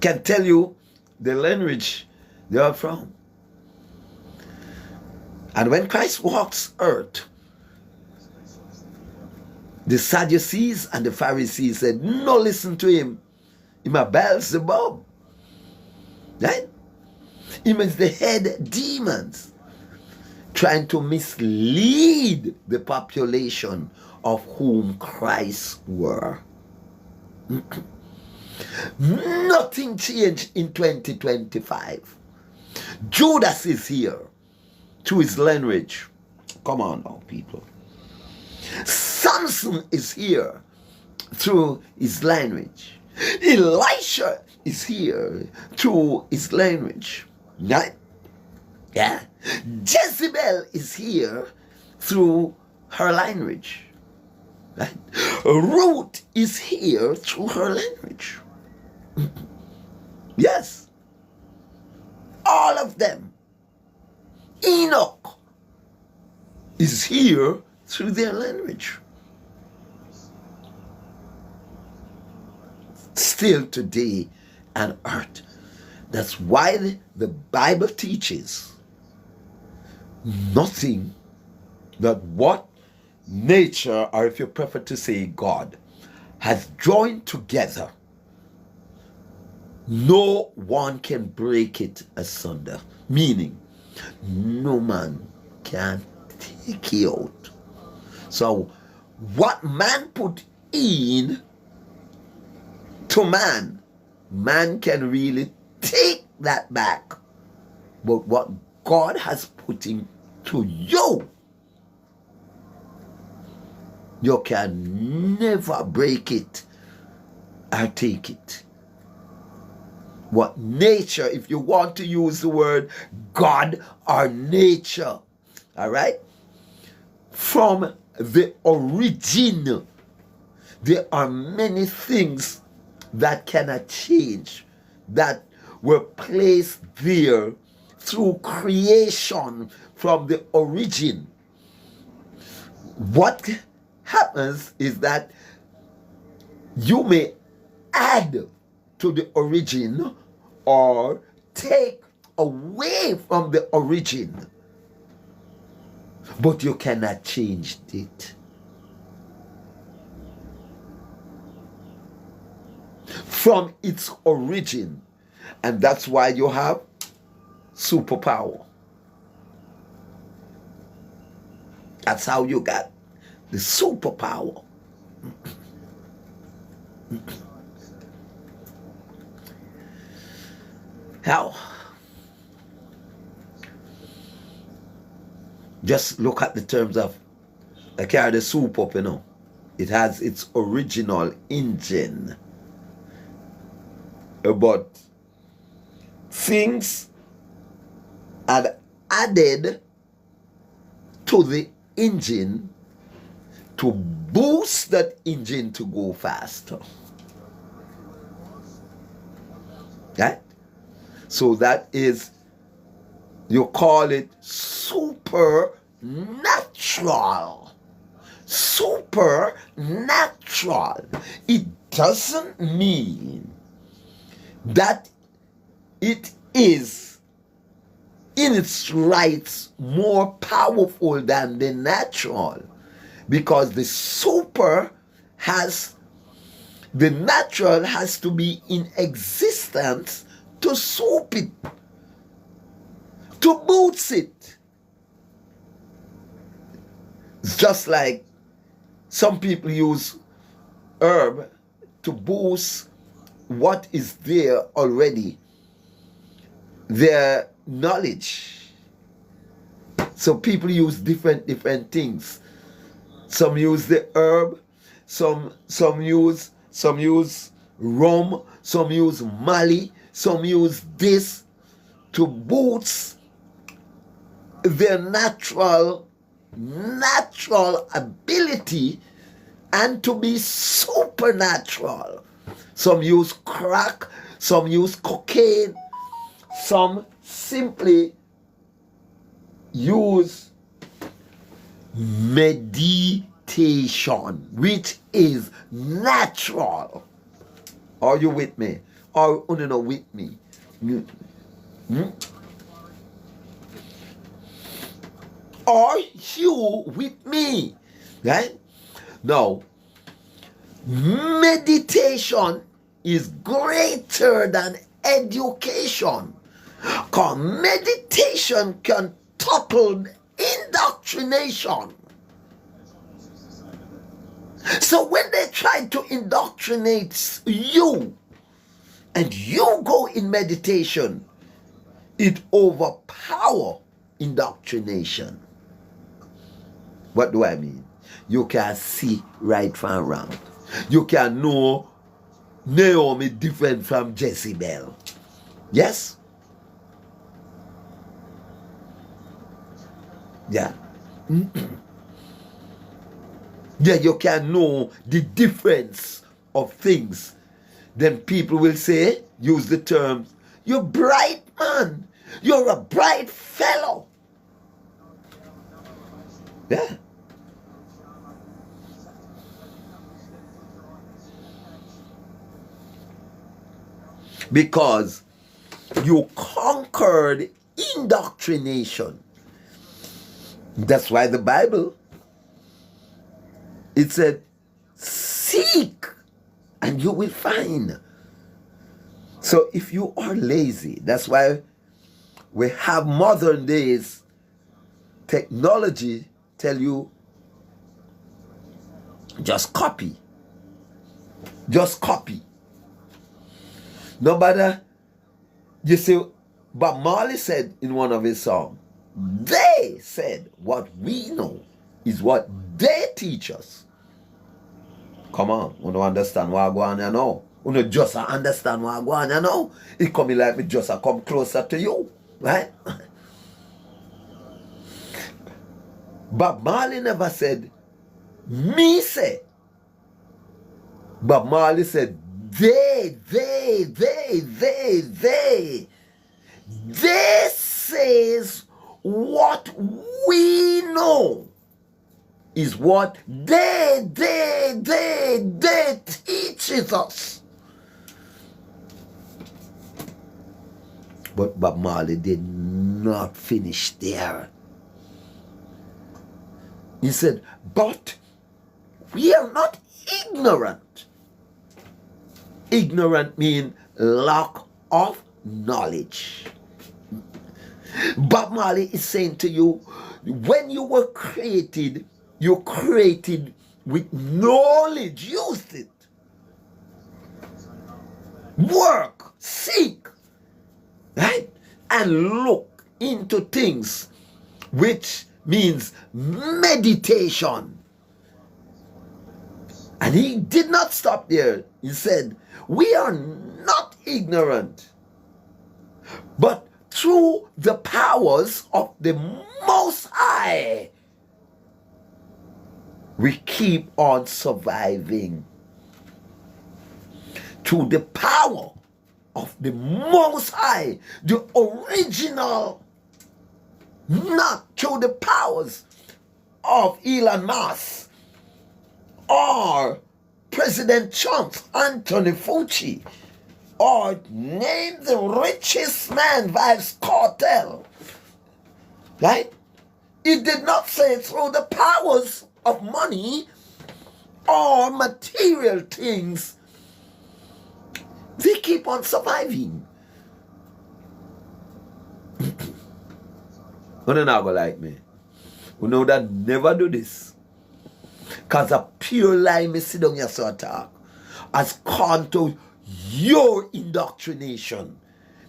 S1: Can tell you the lineage they are from. And when Christ walks earth, the Sadducees and the Pharisees said, no, listen to him. Him a Beelzebub. Right? Him is the head demons. trying to mislead the population of whom Christ were. Nothing changed in 2025. Judas is here through his lineage. Come on now, people. Samson is here through his lineage. Elisha is here through his lineage. Right? Yeah. Jezebel is here through her lineage. Right? Ruth is here through her lineage. Yes. All of them. Enoch is here through their lineage. Still today on earth. That's why the Bible teaches nothing that what nature, or if you prefer to say God, has joined together, no one can break it asunder. Meaning, no man can take it out. So, what man put in to man, man can really take that back. But what God has put into you, you can never break it or take it. What nature, if you want to use the word God or nature, all right? From the origin, there are many things that cannot change, that were placed there through creation from the origin. What happens is that you may add to the origin or take away from the origin, but you cannot change it. From its origin. And that's why you have superpower. That's how you got the superpower. How? Just look at the terms of, I carry the soup up, you know. It has its original engine. But things are added to the engine to boost that engine to go faster. Right? So that is, you call it supernatural. Supernatural. It doesn't mean that it is in its rights more powerful than the natural, because the natural has to be in existence to soup it, to boost it. It's just like some people use herb to boost what is there already, their knowledge. So people use different things. Some use the herb, some use rum, some use Mali, some use this to boost their natural ability and to be supernatural. Some use crack, some use cocaine, some simply use meditation, which is natural. Are you with me? Or you not with me? Are you with me? Right? Now, meditation is greater than education. Because meditation can topple indoctrination. So when they try to indoctrinate you and you go in meditation, it overpower indoctrination. What do I mean? You can see right from wrong. You can know Naomi different from Jezebel. Yes? Yeah. Yeah, you can know the difference of things. Then people will say, use the term, you're bright man. You're a bright fellow. Yeah. Because you conquered indoctrination. That's why the Bible, it said, seek and you will find. So if you are lazy, that's why we have modern days technology tell you just copy. Just copy. No matter, you see, Bob Marley said in one of his songs, they said what we know is what they teach us. Come on, you don't understand what I go on, you know. You don't just understand what I go on, you know. It come like me just come closer to you, right? Bob Marley never said, me say. Bob Marley said, they. This says what we know is what they teaches us. But Bob Marley did not finish there. He said, but we are not ignorant. Ignorant means lack of knowledge. Bob Marley is saying to you, when you were created, you created with knowledge. Use it. Work, seek, right? And look into things, which means meditation. And he did not stop there. He said, we are not ignorant, but through the powers of the Most High, we keep on surviving. Through the power of the Most High, the original, not through the powers of Elon Musk or President Trump's Anthony Fauci, or name the richest man, Vybz Kartel. Right? It did not say through the powers of money or material things. They keep on surviving. You don't go like me. You know that never do this. Because a pure lie me sit down here so talk has come to your indoctrination.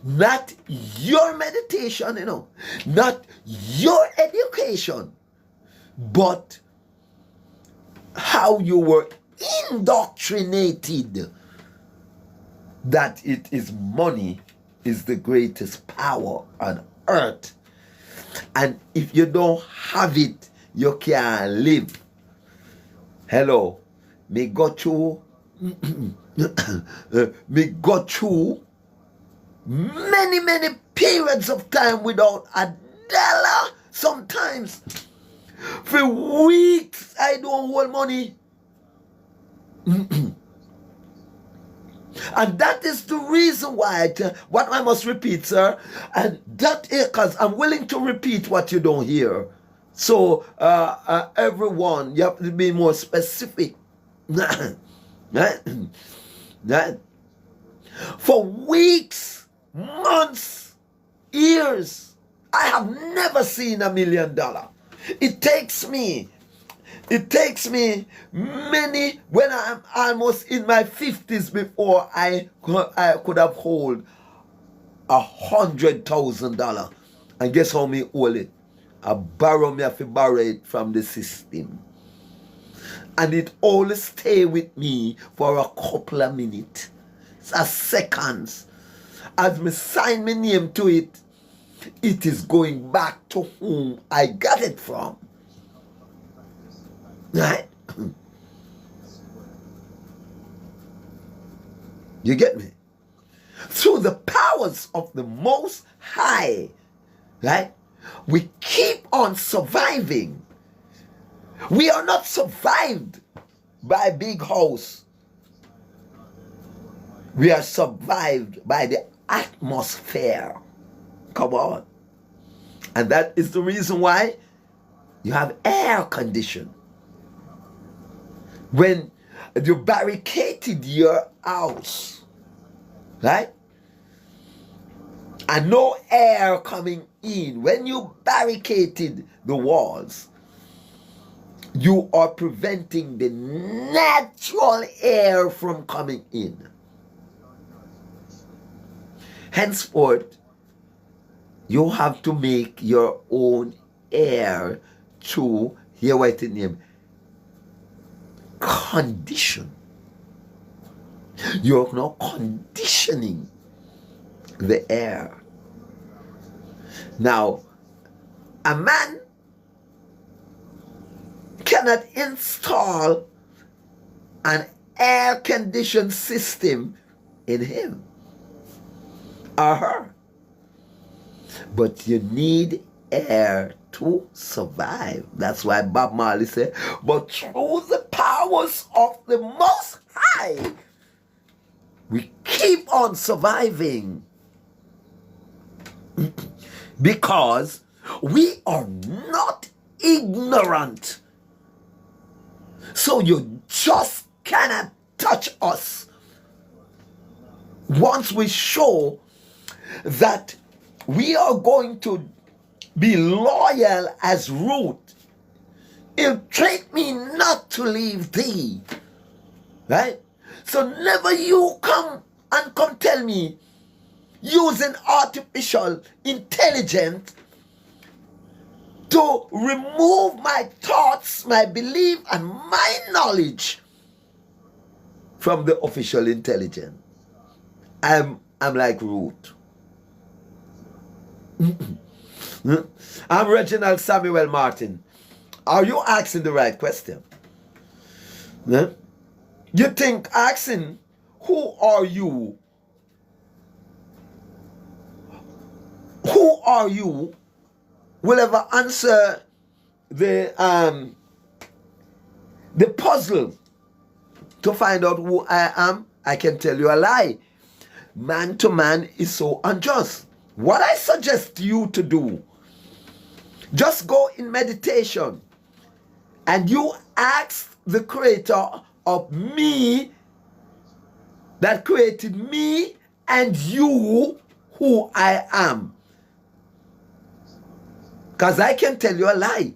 S1: Not your meditation, you know. Not your education. But how you were indoctrinated that it is money is the greatest power on earth. And if you don't have it, you can't live. Hello. Me go through many periods of time without a dollar. Sometimes for weeks I don't hold money. And that is the reason why what I must repeat, sir. And that is because I'm willing to repeat what you don't hear. So everyone, you have to be more specific. Right? For weeks, months, years, I have never seen $1 million. It takes me many, when I'm almost in my 50s, before I could have hold $100,000. And guess how me hold it? I have to borrow it from the system. And it only stay with me for a couple of minutes, a seconds. As me sign my name to it, it is going back to whom I got it from. Right? You get me? Through the powers of the Most High, right? We keep on surviving. We are not survived by a big house. We are survived by the atmosphere. Come on. And that is the reason why you have air condition. When you barricaded your house, right? And no air coming in. When you barricaded the walls, you are preventing the natural air from coming in. Henceforth, you have to make your own air to, hear what it name, condition. You're now conditioning the air. Now, a man cannot install an air conditioned system in him or her. But you need air to survive. That's why Bob Marley said, but through the powers of the Most High, we keep on surviving. Because we are not ignorant. So you just cannot touch us. Once we show that we are going to be loyal as Ruth, entreat me not to leave thee. Right? So never you come tell me, using artificial intelligence to remove my thoughts, my belief, and my knowledge from the official intelligence. I'm like Ruth. I'm Reginald Samuel Martin. Are you asking the right question? You think asking, who are you? Who are you? Will ever answer the puzzle to find out who I am? I can tell you a lie. Man to man is so unjust. What I suggest you to do, just go in meditation and you ask the creator of me that created me and you who I am. Because I can tell you a lie.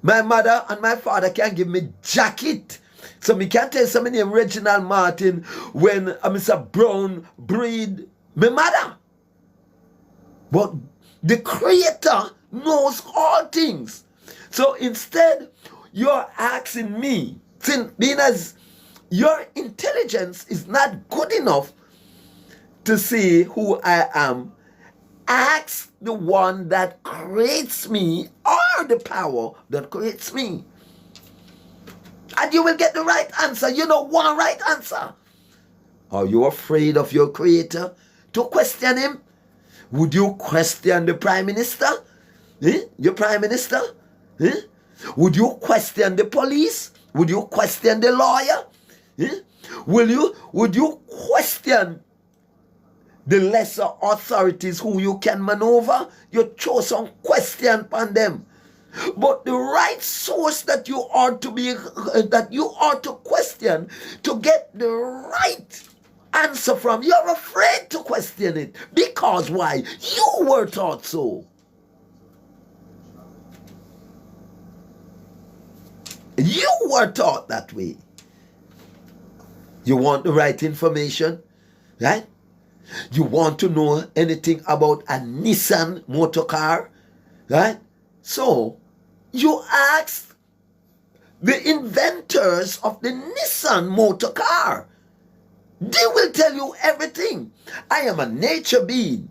S1: My mother and my father can give me jacket. So me can't tell somebody named Reginald Martin when I'm Mr. Brown breed my mother. But the Creator knows all things. So instead, you're asking me, since being as your intelligence is not good enough to see who I am, ask the one that creates me or the power that creates me. And you will get the right answer. You know one right answer. Are you afraid of your Creator to question Him? Would you question the Prime Minister? Your Prime Minister? Would you question the police? Would you question the lawyer? Would you question the lesser authorities who you can maneuver? You throw some question upon them. But the right source that you are to question to get the right answer from, you're afraid to question it. Because why? You were taught so. You were taught that way. You want the right information, right? You want to know anything about a Nissan motor car, right? So you ask the inventors of the Nissan motor car. They will tell you everything. I am a nature being.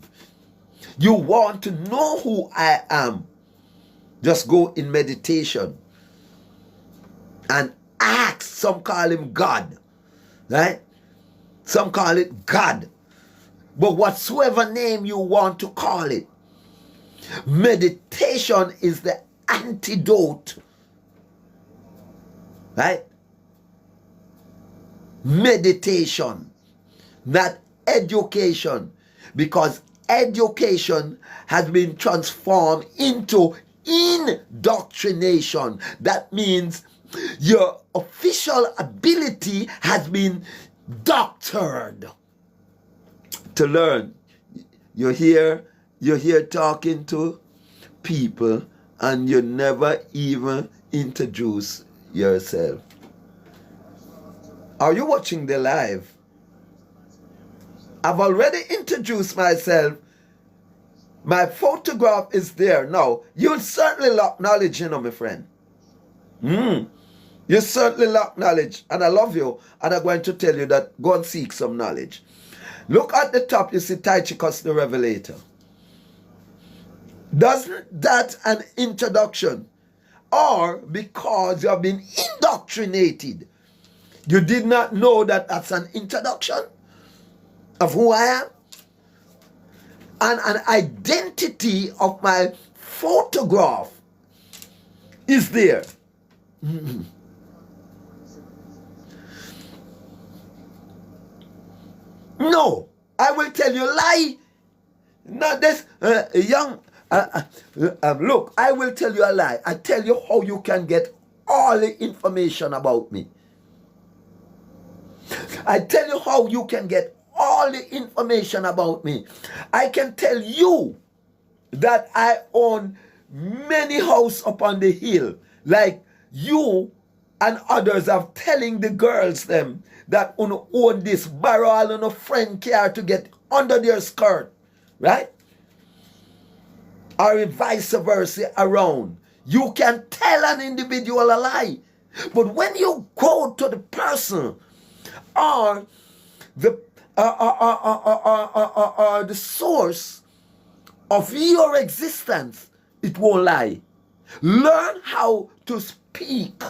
S1: You want to know who I am, just go in meditation and ask. Some call him God, right? Some call it God. But whatsoever name you want to call it, meditation is the antidote, right? Meditation, not education, because education has been transformed into indoctrination. That means your official ability has been doctored to learn. You're here talking to people and you never even introduce yourself. Are you watching the live? I've already introduced myself. My photograph is there. Now, you'll certainly lack knowledge, my friend. You certainly lack knowledge. And I love you. And I'm going to tell you that go and seek some knowledge. Look at the top, you see Tychicus the Revelator. Doesn't that an introduction? Or because you have been indoctrinated, you did not know that that's an introduction of who I am? And an identity of my photograph is there. No, I will tell you a lie. Not this look, I will tell you a lie. I tell you how you can get all the information about me. I tell you how you can get all the information about me. I can tell you that I own many houses upon the hill, like you and others are telling the girls them that own this, borrow all on a friend car to get under their skirt, right? Or vice versa around. You can tell an individual a lie. But when you go to the person or the the source of your existence, it won't lie. Learn how to speak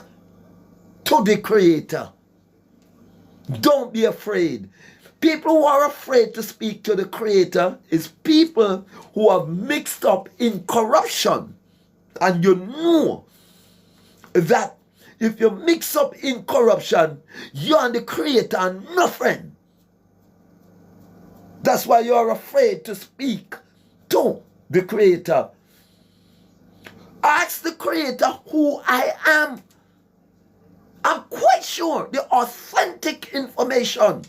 S1: to the Creator. Don't be afraid. People who are afraid to speak to the Creator is people who have mixed up in corruption. And you know that if you mix up in corruption, you and the Creator are nothing. That's why you're afraid to speak to the Creator. Ask the Creator who I am. I'm quite sure the authentic information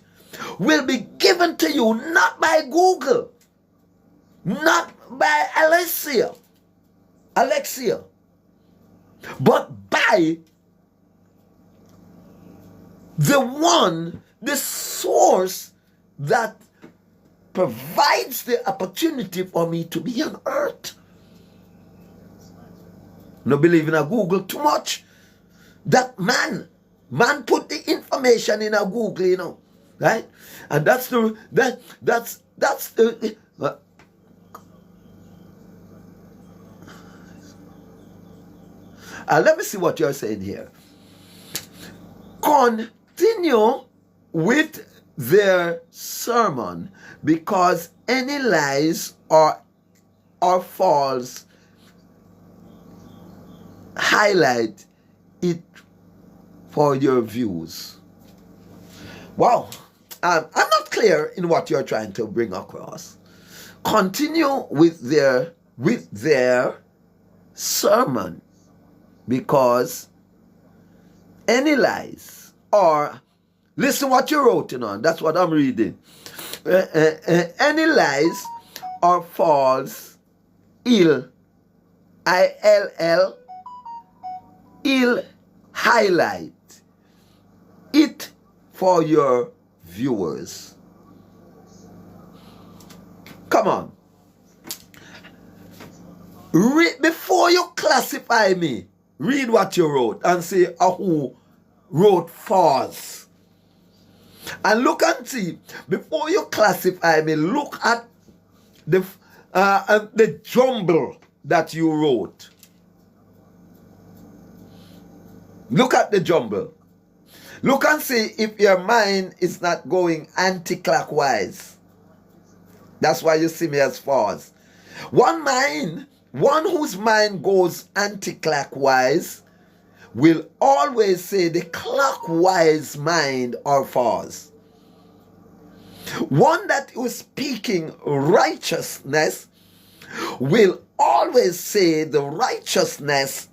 S1: will be given to you not by Google, not by Alexia, but by the source that provides the opportunity for me to be on earth. No believe in a Google too much. That man put the information in a Google, right? And that's the let me see what you're saying here. Continue with their sermon, because any lies or false highlight it for your views. Wow, I'm not clear in what you're trying to bring across. Continue with their sermon, because any lies or listen what you wrote on. That's what I'm reading. Any lies or false ill highlight it for your viewers. Come on. Before you classify me, read what you wrote and say who wrote false. And look and see, before you classify me, look at the jumble that you wrote. Look at the jumble. Look and see if your mind is not going anti-clockwise. That's why you see me as false. One whose mind goes anti-clockwise will always say the clockwise mind are false. One that is speaking righteousness will always say the righteousness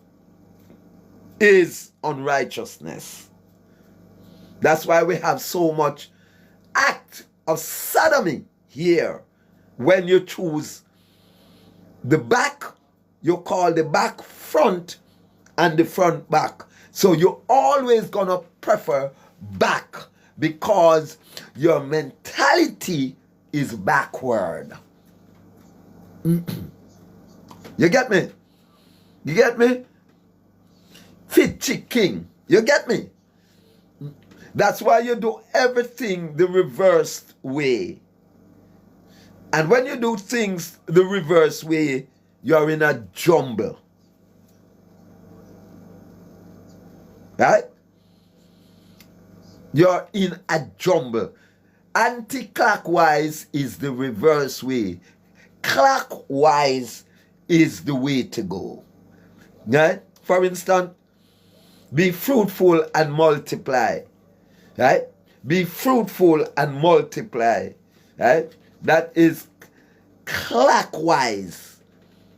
S1: is unrighteousness. That's why we have so much act of sodomy here. When you choose the back, you call the back front and the front back. So you're always gonna prefer back because your mentality is backward. You get me? You get me? Fit chick king. You get me? That's why you do everything the reversed way. And when you do things the reverse way, you're in a jumble. Right? You're in a jumble. Anti-clockwise is the reverse way. Clockwise is the way to go. Right? For instance, be fruitful and multiply. Right? Be fruitful and multiply. Right? That is clockwise.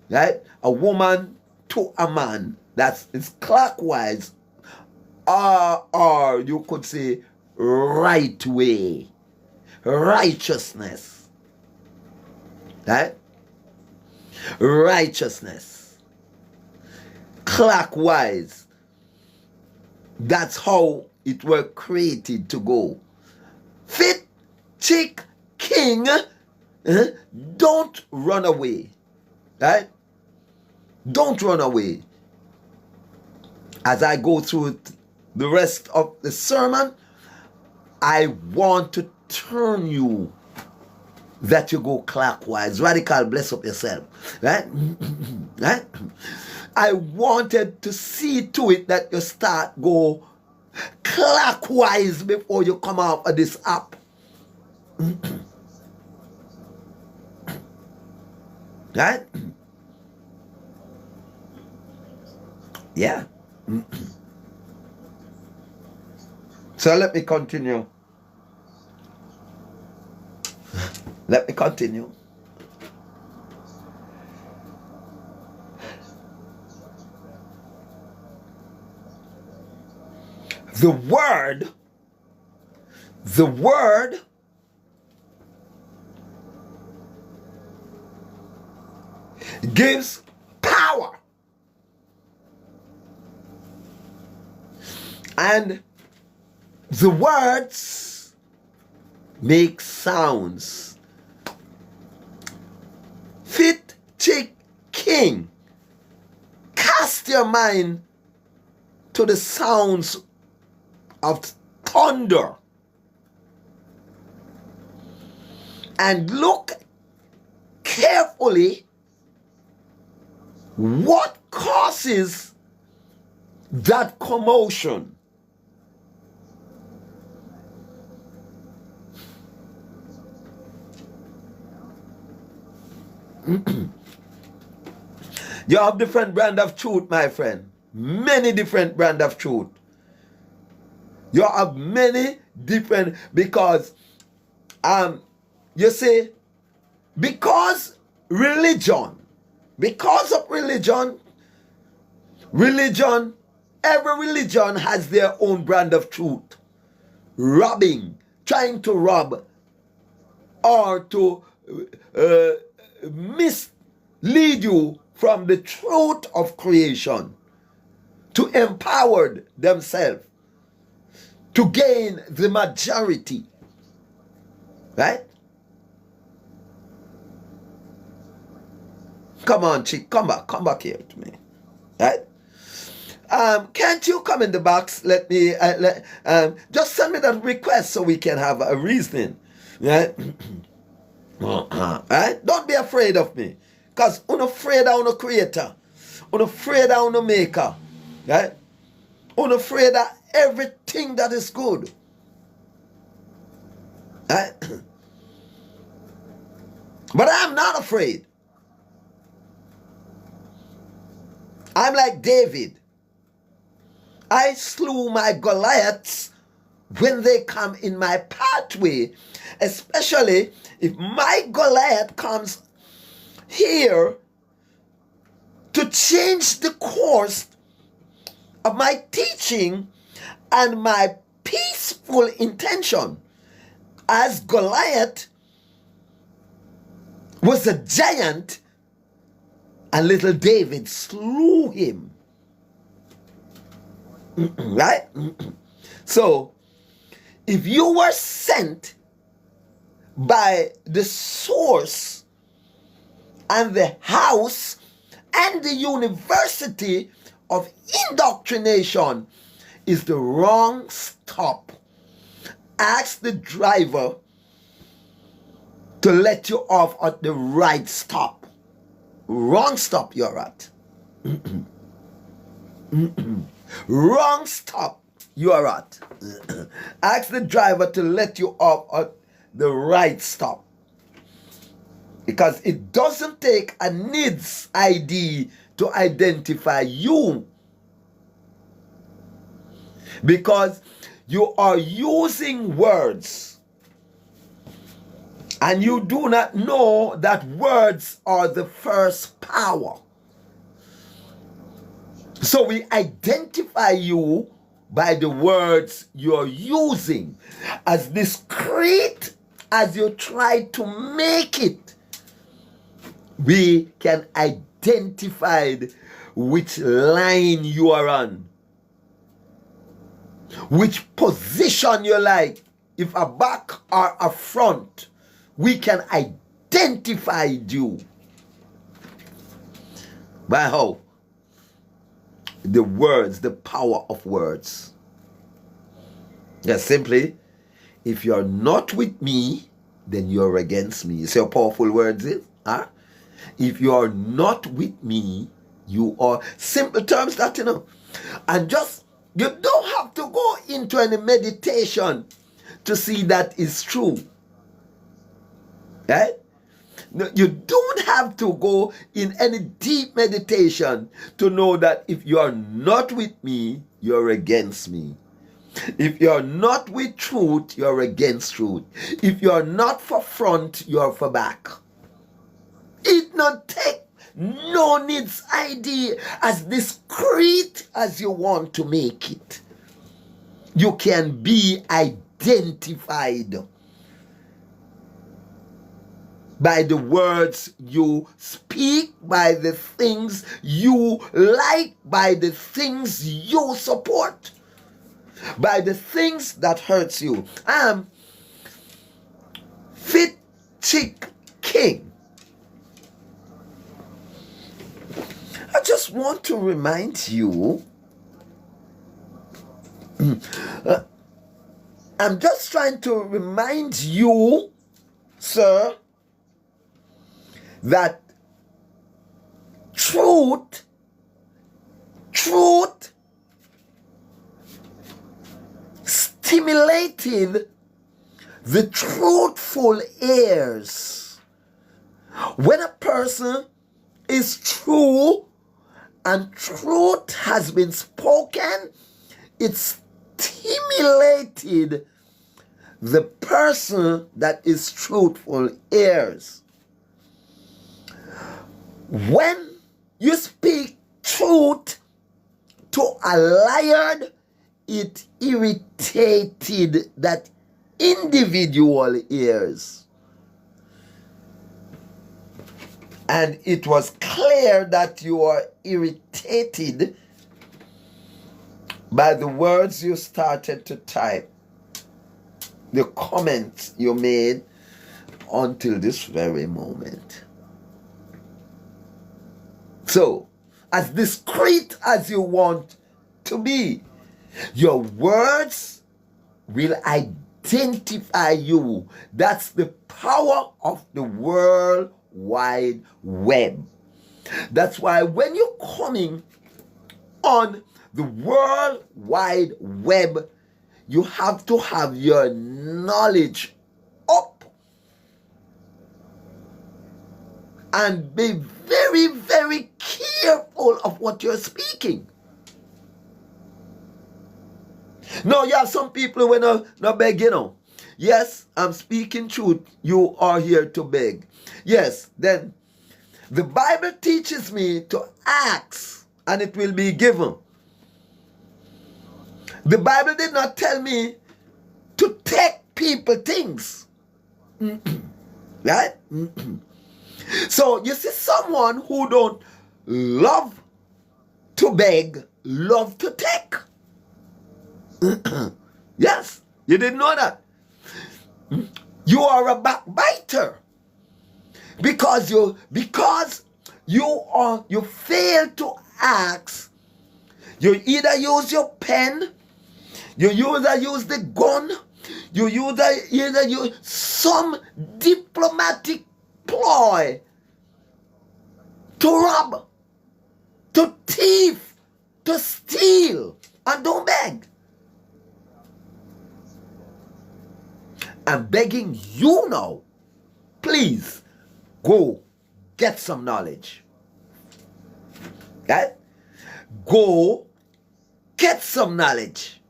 S1: Right? A woman to a man. It's clockwise. Or you could say right way. Righteousness. Right? Righteousness. Clockwise. That's how it was created to go. Fit, chick, king, don't run away. Right? Don't run away. As I go through the rest of the sermon, I want to turn you that you go clockwise. Radical, bless up yourself. Right? Right? I wanted to see to it that you start go clockwise before you come out of this app. Right? Yeah. So let me continue. Let me continue. The word gives power. And the words make sounds. Fit, chick, king. Cast your mind to the sounds of thunder. And look carefully what causes that commotion. You have different brand of truth, my friend. Many different brand of truth. You have many different, because you say, because of religion, every religion has their own brand of truth. Robbing, trying to rob or to mislead you from the truth of creation, to empower themselves, to gain the majority. Right? Come on, chick, come back here to me. Right? Can't you come in the box? Let me just send me that request so we can have a reasoning. Right? Right? Don't be afraid of me. Because I'm afraid of the creator. I'm afraid of the maker. Right? I'm afraid of everything that is good. Right? But I'm not afraid. I'm like David. I slew my Goliaths when they come in my pathway, especially if my Goliath comes here to change the course of my teaching and my peaceful intention. As Goliath was a giant, and little David slew him. Right? So, if you were sent by the source and the house and the university of indoctrination is the wrong stop, ask the driver to let you off at the right stop. Wrong stop you're at. Wrong stop you are at. Ask the driver to let you off at the right stop. Because it doesn't take a NIDS ID to identify you. Because you are using words. And you do not know that words are the first power. So we identify you by the words you're using. As discreet as you try to make it, we can identify which line you are on, which position you like, if a back or a front. We can identify you. By how? The words, the power of words. Just simply, if you're not with me, then you're against me. You see how powerful words is? Huh? If you are not with me, you are. Simple terms that, you know. And just, you don't have to go into any meditation to see that is true. Right? No, you don't have to go in any deep meditation to know that if you are not with me, you're against me. If you're not with truth, you're against truth. If you're not for front, you're for back. It not take no NIDS ID as discreet as you want to make it. You can be identified by the words you speak, by the things you like, by the things you support, by the things that hurts you. I'm Fit Chick King. I just want to remind you, I'm just trying to remind you, sir, that truth stimulated the truthful ears. When a person is true and truth has been spoken, it stimulated the person that is truthful ears. When you speak truth to a liar, it irritated that individual ears. And it was clear that you are irritated by the words you started to type, the comments you made until this very moment. So, as discreet as you want to be, your words will identify you. That's the power of the World Wide Web. That's why when you're coming on the World Wide Web, you have to have your knowledge up and be very, very careful of what you're speaking. No, you have some people who no beg, you know. Yes, I'm speaking truth. You are here to beg. Yes, then the Bible teaches me to ask and it will be given. The Bible did not tell me to take people things. Right? So you see someone who don't love to beg, love to take. Yes, you didn't know that. You are a backbiter because you fail to ask. You either use your pen, you either use the gun, you either use some diplomatic ploy to rob, to thief, to steal, and don't beg. I'm begging you now, please go get some knowledge. Right? Go get some knowledge.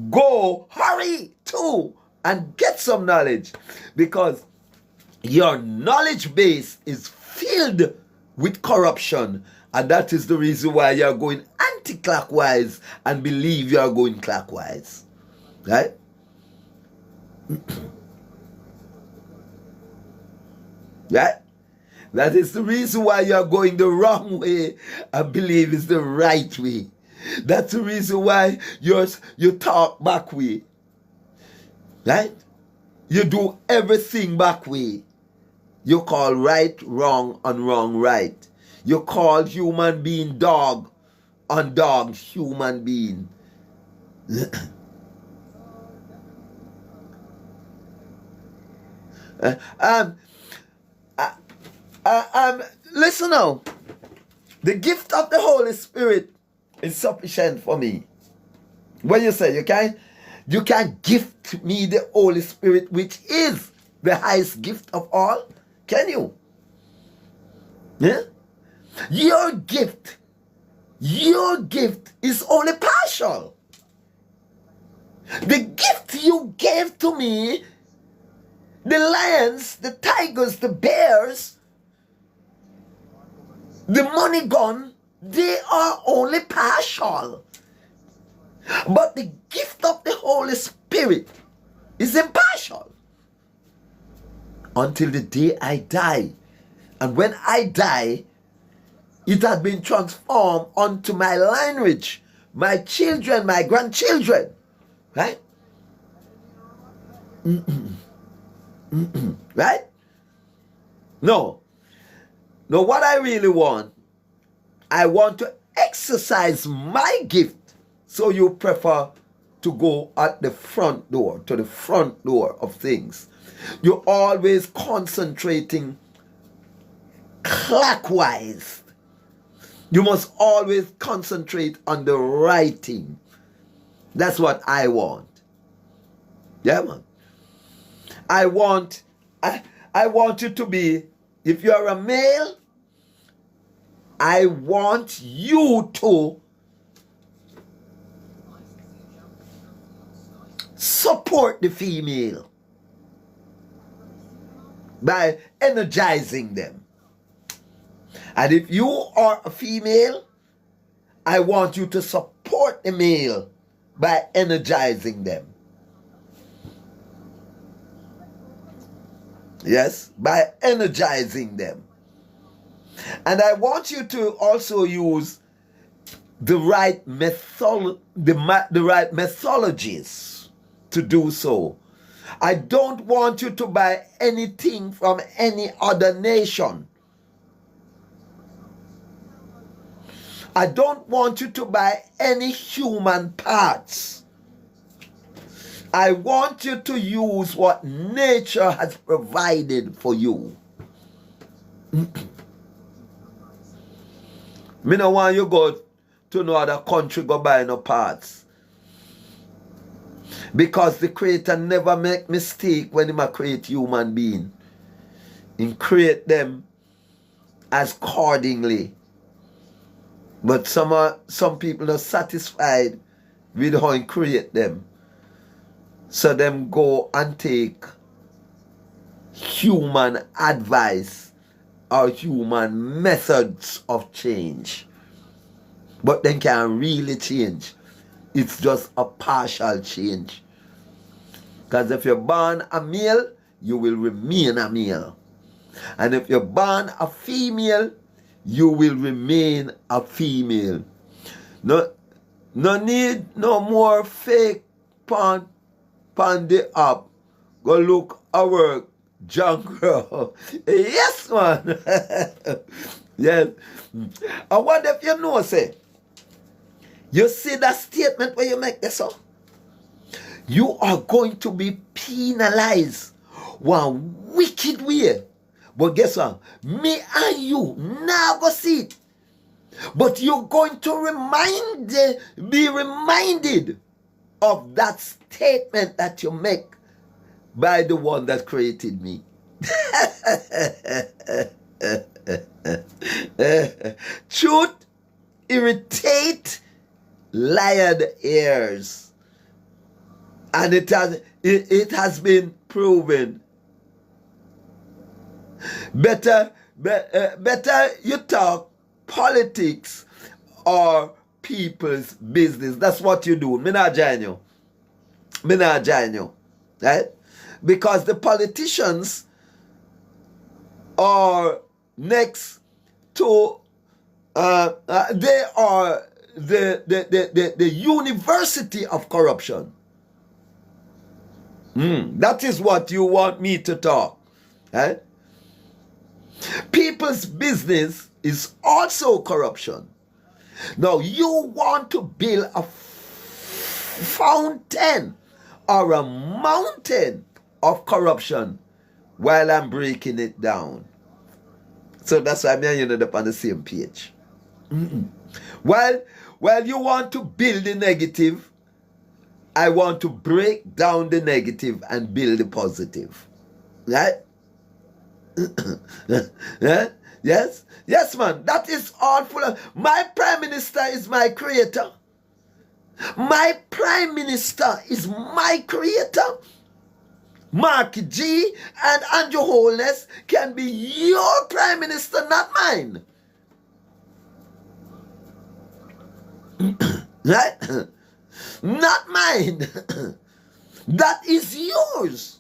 S1: Go, hurry too, and get some knowledge, because your knowledge base is filled with corruption, and that is the reason why you're going anti-clockwise and believe you're going clockwise. Right? Right? That is the reason why you're going the wrong way and believe it's the right way. That's the reason why you talk back way. Right? You do everything back way. You call right wrong and wrong right. You call human being dog and dog human being. Listen now. The gift of the Holy Spirit is sufficient for me. When you say you can gift me the Holy Spirit, which is the highest gift of all, can you? Yeah? Your gift is only partial. The gift you gave to me, the lions, the tigers, the bears, the money gun, they are only partial. But the gift of the Holy Spirit is impartial. Until the day I die. And when I die, it has been transformed onto my lineage, my children, my grandchildren. Right? Right? No, what I really want, I want to exercise my gift. So you prefer to go at the front door, to the front door of things. You're always concentrating clockwise. You must always concentrate on the right thing. That's what I want. Yeah, man. I want you to be, if you're a male, I want you to support the female by energizing them. And if you are a female, I want you to support the male by energizing them. Yes, by energizing them. And I want you to also use the right right methodologies to do so. I don't want you to buy anything from any other nation. I don't want you to buy any human parts. I want you to use what nature has provided for you. Me no want you go to no other country go buy no parts. Because the Creator never make mistake when he create human being. He create them as accordingly. But some people are satisfied with how he create them. So them go and take human advice or human methods of change. But they can't really change. It's just a partial change. Because if you're born a male, you will remain a male. And if you're born a female, you will remain a female. No need no more fake pan the up. Go look our work, jungle. Yes, man. Yes. And what if you know, say, you see that statement where you make this up? You are going to be penalized one wicked way. But guess what? Me and you now go see it. But you're going to be reminded of that statement that you make by the one that created me. Truth irritate lion ears, and it has been proven. Better you talk politics or people's business. That's what you do. Me not join you. Right? Because the politicians are next to they are the university of corruption. That is what you want me to talk. Right? People's business is also corruption. Now you want to build a fountain or a mountain of corruption while I'm breaking it down. So that's why me and you end up on the same page. While you want to build the negative, I want to break down the negative and build the positive. Right? Yeah? Yes, man. That is all full of. My prime minister is my creator. My prime minister is my creator. Mark G and Andrew Holness can be your prime minister, not mine. Right? Not mine. That is yours.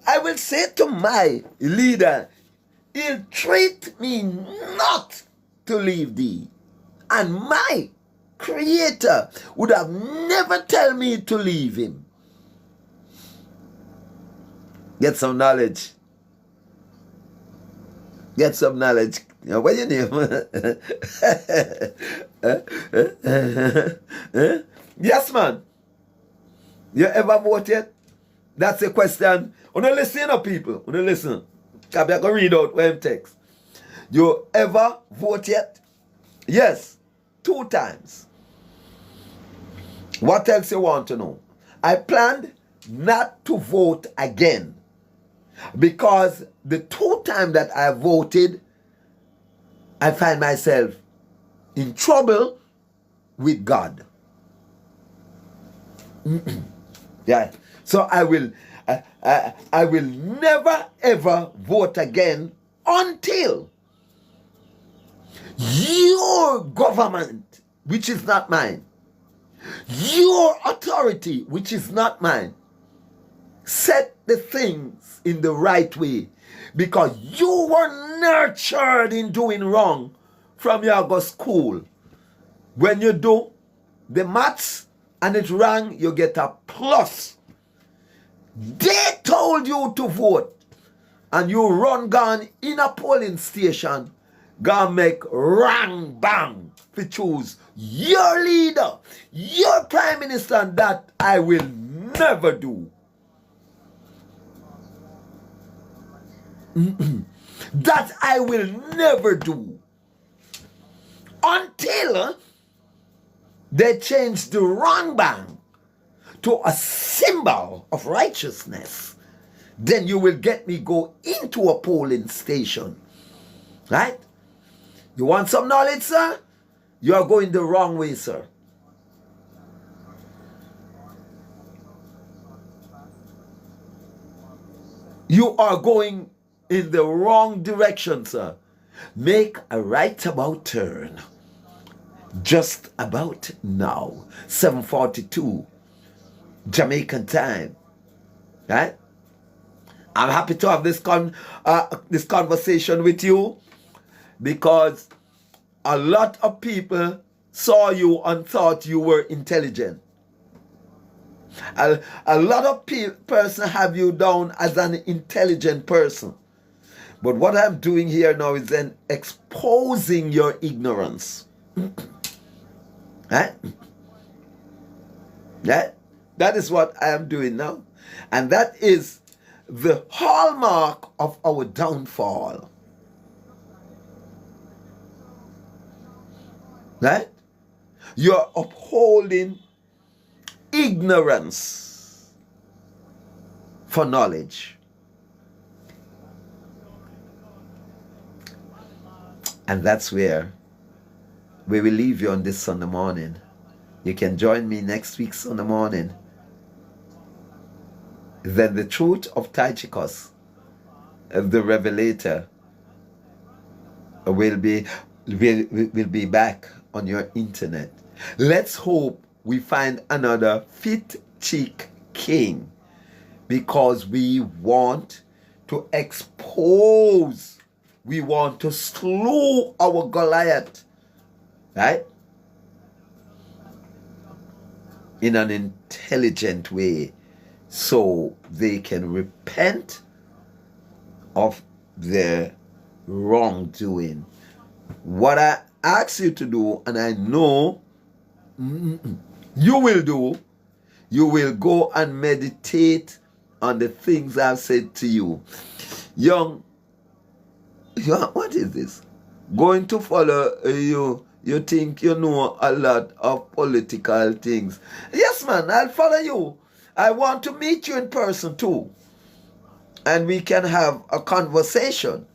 S1: I will say to my leader, entreat me not to leave thee. And my creator would have never tell me to leave him. Get some knowledge. Get some knowledge. What's your name? Yes, man. You ever vote yet? That's a question. Wanna listen up, people. Wanna listen. I'm going to read out one text. You ever vote yet? Yes. 2 times. What else you want to know? I planned not to vote again. Because the 2 times that I voted, I find myself in trouble with God. Yeah. So I will never ever vote again until your government, which is not mine, your authority, which is not mine, set the things in the right way. Because you were nurtured in doing wrong from you go school. When you do the maths and it wrong, you get a plus. They told you to vote and you run gone in a polling station, gonna make wrong bang to choose your leader, your prime minister, and that I will never do. That I will never do until they change the wrong bang to a symbol of righteousness. Then you will get me go into a polling station. Right? You want some knowledge, sir? You are going the wrong way, sir. You are going in the wrong direction, sir. Make a right about turn. Just about now. 7:42 Jamaican time. Right? I'm happy to have this conversation with you because a lot of people saw you and thought you were intelligent. A lot of person have you down as an intelligent person. But what I'm doing here now is then exposing your ignorance. Right? That is what I am doing now. And that is the hallmark of our downfall. Right? You're upholding ignorance for knowledge. And that's where we will leave you on this Sunday morning. You can join me next week Sunday morning. Then the truth of Tychicus, the Revelator, will be back on your internet. Let's hope we find another fit cheek king, because we want to expose, we want to slew our Goliath, right? In an intelligent way, so they can repent of their wrongdoing. What I ask you to do, and I know you will do, you will go and meditate on the things I've said to you. Young, what is this? Going to follow you. You think you know a lot of political things. Yes, man, I'll follow you. I want to meet you in person too. And we can have a conversation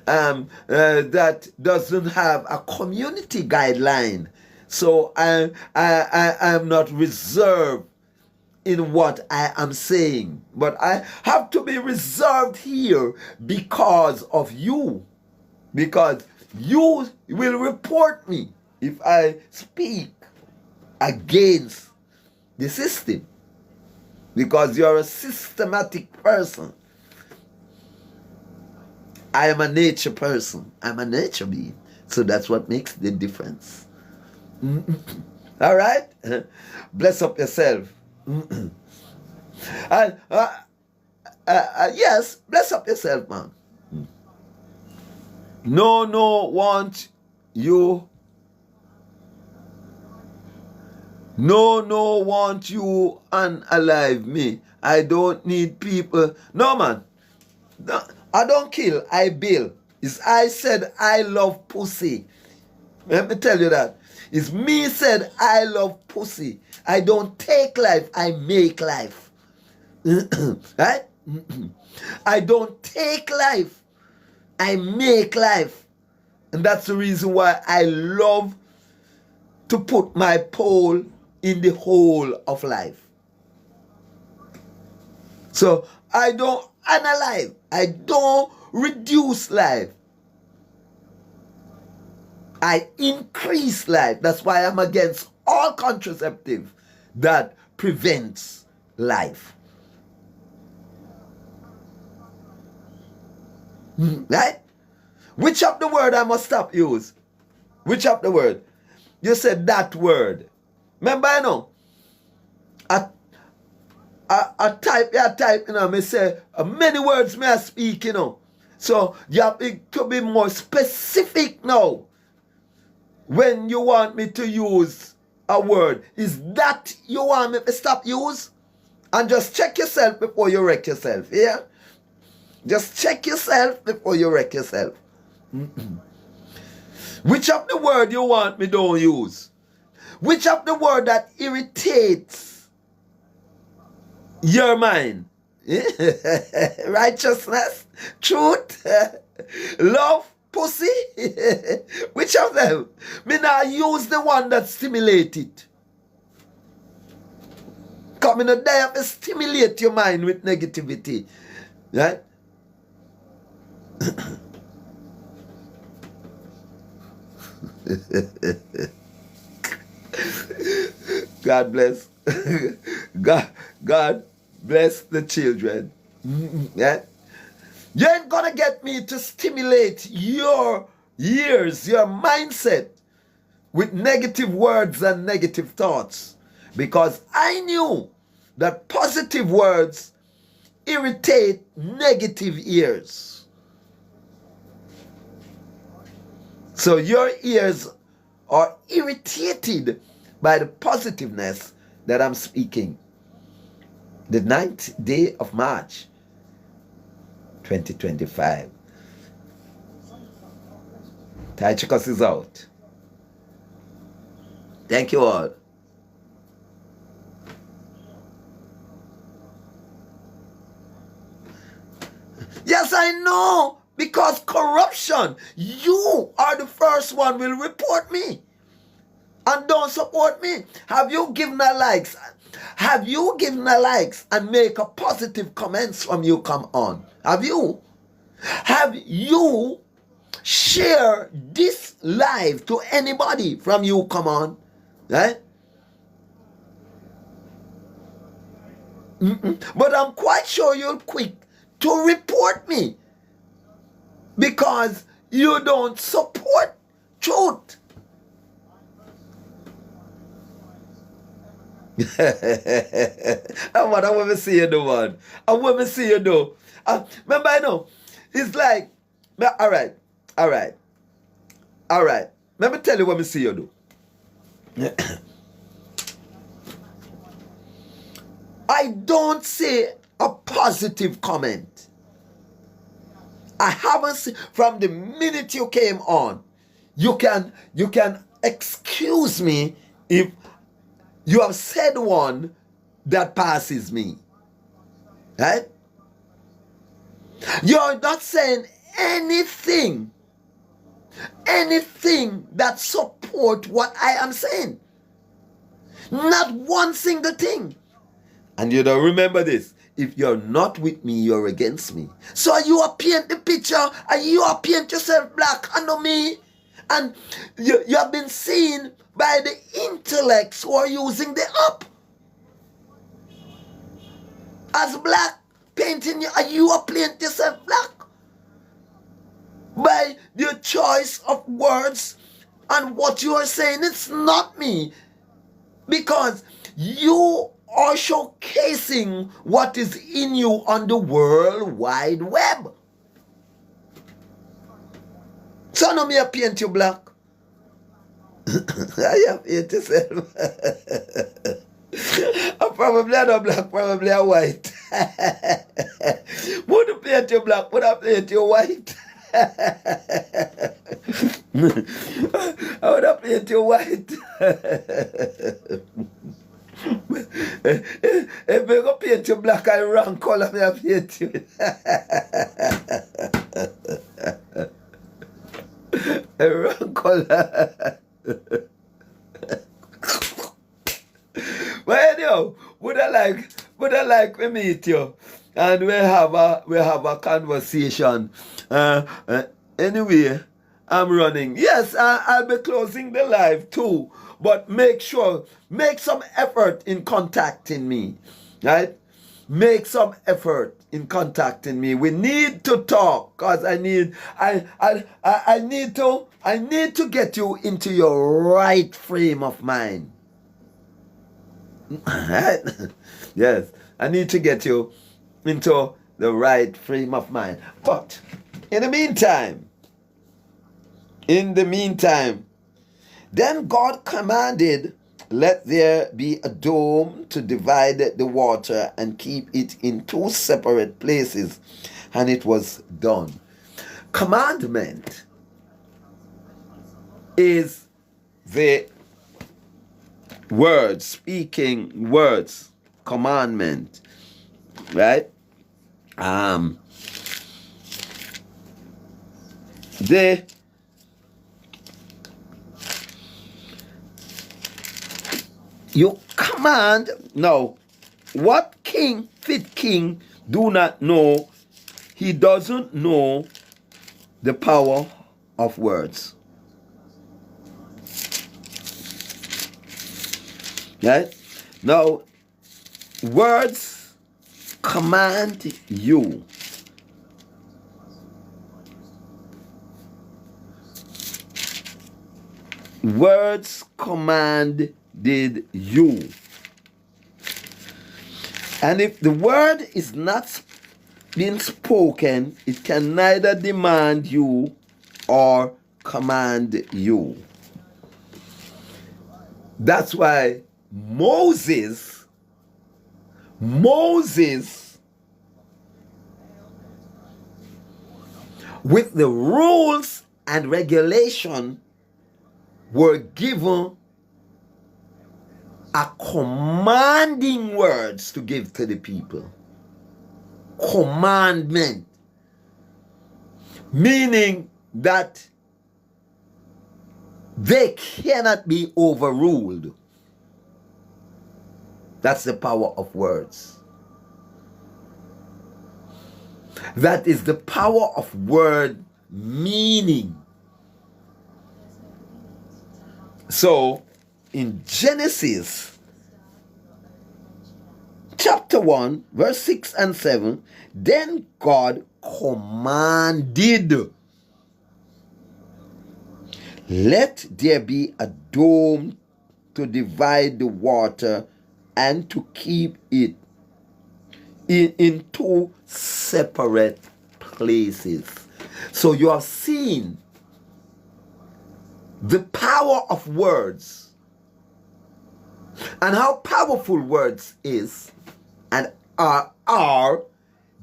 S1: that doesn't have a community guideline. So I'm not reserved in what I am saying. But I have to be reserved here because of you. Because you will report me if I speak against the system. Because you're a systematic person. I am a nature person. I'm a nature being. So that's what makes the difference. All right? Bless up yourself. Yes, bless up yourself, man. No, want you. No, want you unalive me. I don't need people. No, man. No, I don't kill, I build. It's I said I love pussy. Let me tell you that. It's me said I love pussy. I don't take life, I make life. Right? I don't take life, I make life. And that's the reason why I love to put my pole in the hole of life. So I don't analyze, I don't reduce life. I increase life. That's why I'm against all contraceptive that prevents life. Right? Which of the word I must stop use? Which of the word? You said that word. Remember, I know. I type, you know, me say, many words may I speak, you know. So you have to be more specific now when you want me to use a word. Is that you want me to stop use? And just check yourself before you wreck yourself, yeah? Just check yourself before you wreck yourself. Which of the word you want me don't use? Which of the word that irritates your mind? Righteousness, truth, love, pussy. Which of them? Me now use the one that stimulates it. Come in a day to stimulate your mind with negativity. Right? God bless. God bless the children. Yeah? You ain't gonna get me to stimulate your ears, your mindset with negative words and negative thoughts. Because I knew that positive words irritate negative ears. So your ears are irritated by the positiveness that I'm speaking. The 9th day of March, 2025. Tychicus is out. Thank you all. Yes, I know, because corruption, you are the first one will report me and don't support me. Have you given a likes? Have you given a likes and make a positive comments from you come on? Have you? Have you share this live to anybody from you come on? Right? But I'm quite sure you're quick to report me because you don't support truth. And what I want to see you do, man. I want to see you do. Remember, I know, it's like, all right. Let me tell you what I see you do. I don't say a positive comment. I haven't seen, from the minute you came on, you can excuse me if you have said one that passes me. Right? You're not saying anything that support what I am saying. Not one single thing. And you don't remember this. If you're not with me, you're against me. So you are paint the picture and you are paint yourself black under me. And you have been seen by the intellects who are using the up as black, painting you, and you are painting yourself black by your choice of words and what you are saying. It's not me, because you are showcasing what is in you on the World Wide Web. So no me a paint you black. I have paint yourself. I'm probably not black, probably a white. Would you paint you black, would I paint you white? I would have paint you white. If I go paint you black and wrong color, me have paint you. A wrong color. But anyhow, would I like to meet you, and we have a conversation. Anyway, I'm running. Yes, I'll be closing the live too. But make some effort in contacting me, right? Make some effort in contacting me. We need to talk, because I need to get you into your right frame of mind. Yes, I need to get you into the right frame of mind. But in the meantime, then God commanded, let there be a dome to divide the water and keep it in two separate places. And it was done. Commandment is the words, speaking words. Commandment. Right? You command. Now, what fit king do not know, he doesn't know the power of words. Right? Now, words command you. Words commanded you. And if the word is not being spoken, it can neither demand you or command you. That's why Moses, with the rules and regulation, were given a commanding words to give to the people. Commandment. Meaning that they cannot be overruled. That's the power of words. That is the power of word meaning. So, in Genesis chapter 1, verse 6 and 7, then God commanded, let there be a dome to divide the water and to keep it in two separate places. So you have seen the power of words and how powerful words is and are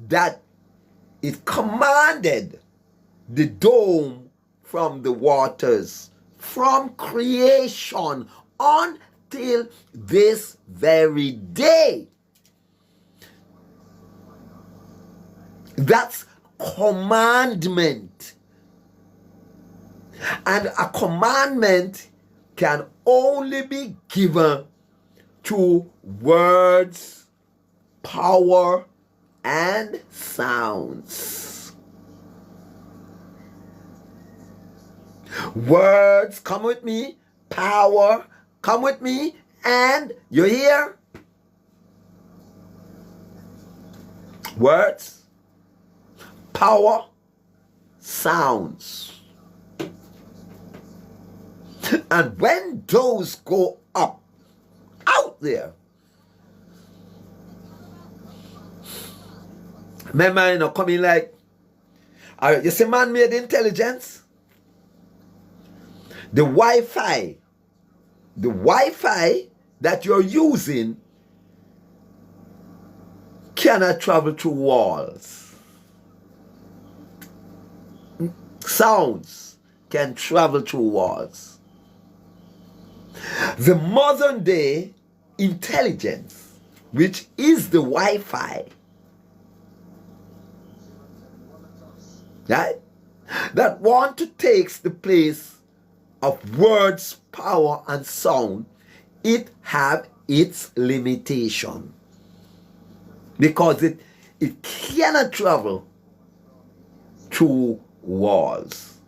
S1: that it commanded the dome from the waters from creation until this very day. That's commandment. And a commandment can only be given to words, power, and sounds. Words, come with me. Power, come with me. And you hear? Words, power, sounds. And when those go up, out there, remember, you know, coming like, you see man-made intelligence? The Wi-Fi that you're using cannot travel through walls. Sounds can travel through walls. The modern day intelligence, which is the Wi-Fi, right, that want to take the place of words, power, and sound, it have its limitation. Because it cannot travel through walls.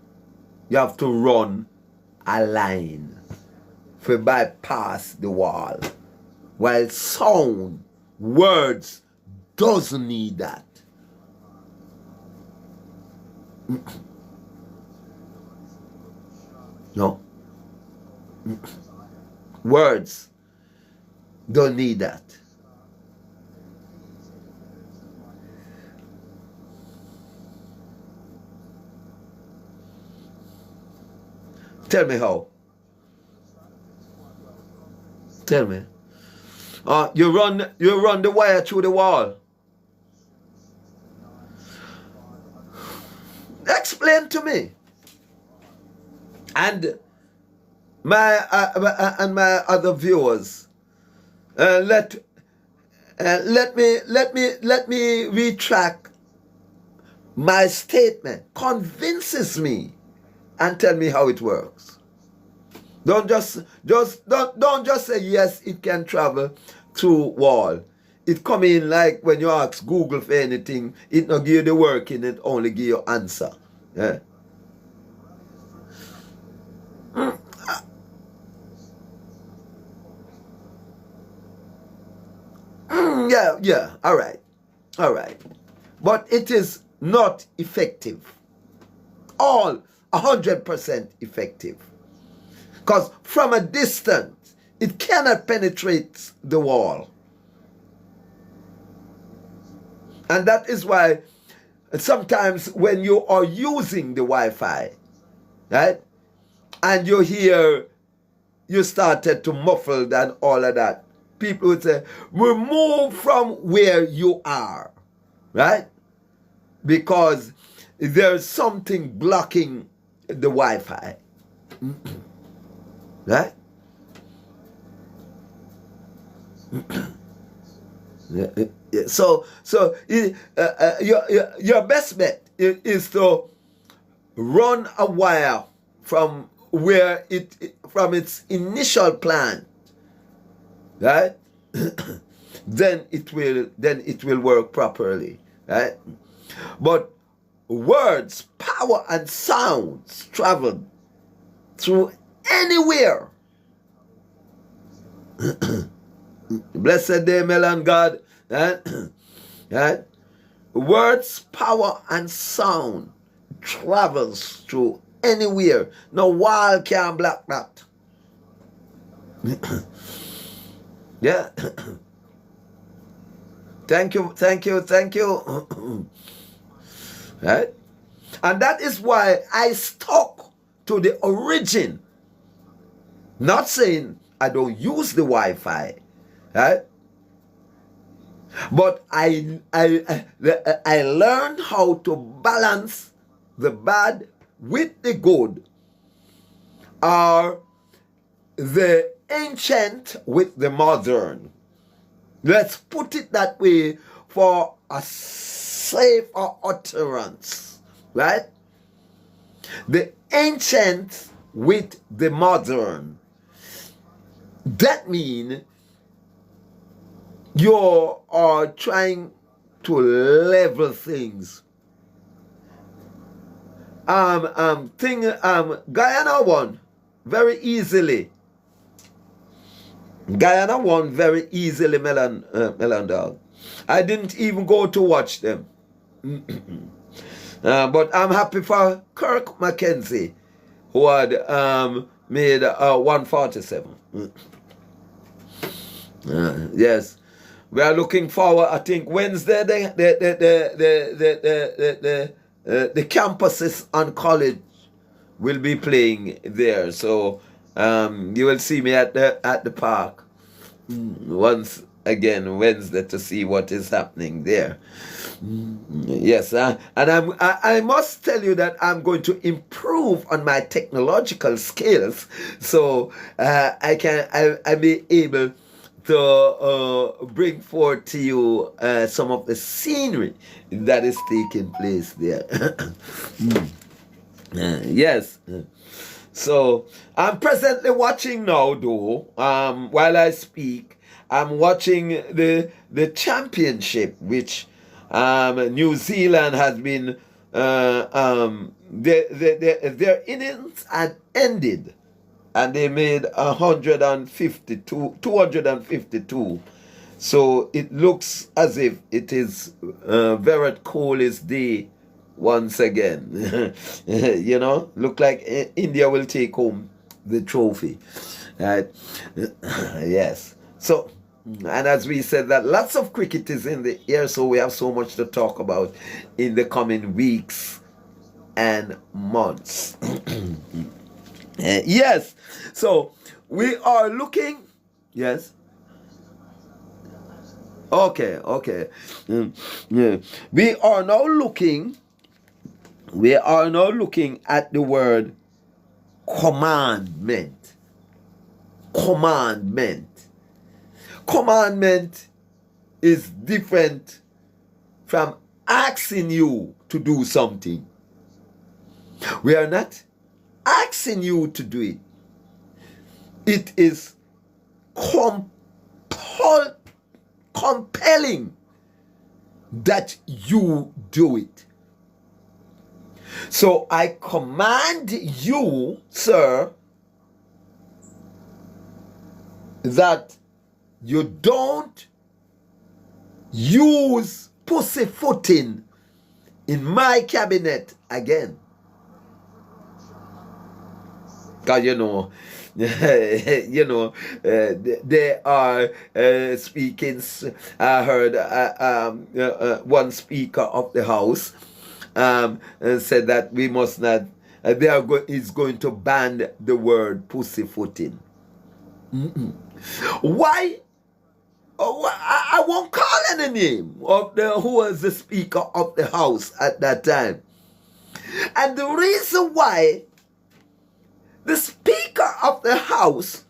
S1: You have to run a line to bypass the wall. While sound, words, doesn't need that. No. Words don't need that. Tell me how. Tell me. You run the wire through the wall. Explain to me. And my other viewers, let me retract my statement. Convinces me and tell me how it works. Don't just say yes, it can travel through wall. It come in like when you ask Google for anything, it not give you the work in it, only give you answer. Yeah. Yeah, all right. But it is not effective. All 100% effective. Because from a distance, it cannot penetrate the wall. And that is why sometimes when you are using the Wi-Fi, right, and you hear you started to muffle and all of that, people would say, remove from where you are, right? Because there's something blocking the Wi-Fi, right? So your best bet is to run a wire from where from its initial plan, right? then it will work properly, right? But words, power, and sounds travel through anywhere. Blessed day, Melon God. Right? Right? Words, power, and sound travels through anywhere. No wall can block that. Yeah. Thank you. Right? And that is why I stuck to the origin. Not saying I don't use the Wi-Fi, right? But I learned how to balance the bad with the good, or the ancient with the modern. Let's put it that way for a safer utterance, right? The ancient with the modern. That means you are trying to level things. Guyana won very easily. Melon Dog. I didn't even go to watch them. But I'm happy for Kirk McKenzie, who had made 147. Yes. We are looking forward. I think Wednesday the campuses on college will be playing there. So you will see me at the park once again Wednesday to see what is happening there. Yes, and I must tell you that I'm going to improve on my technological skills, so I be able to bring forth to you some of the scenery that is taking place there. Yes. So I'm presently watching now, though. While I speak, I'm watching the championship, which New Zealand has been. Their innings had ended, and they made 252. So it looks as if it is Virat Kohli's day once again. You know, look like India will take home the trophy. Right? Yes. So, and as we said, that lots of cricket is in the air, so we have so much to talk about in the coming weeks and months. Yes. So we are looking. Yes. Okay. Yeah. We are now looking at the word commandment. Commandment is different from asking you to do something. We are not asking you to do it. It is compelling that you do it. So I command you, sir, that you don't use pussyfooting in my cabinet again. Because they are speaking. I heard one speaker of the house said that we must not. Is going to ban the word pussyfooting. Why? I won't call any name of who was the speaker of the house at that time, and the reason why the speaker of the house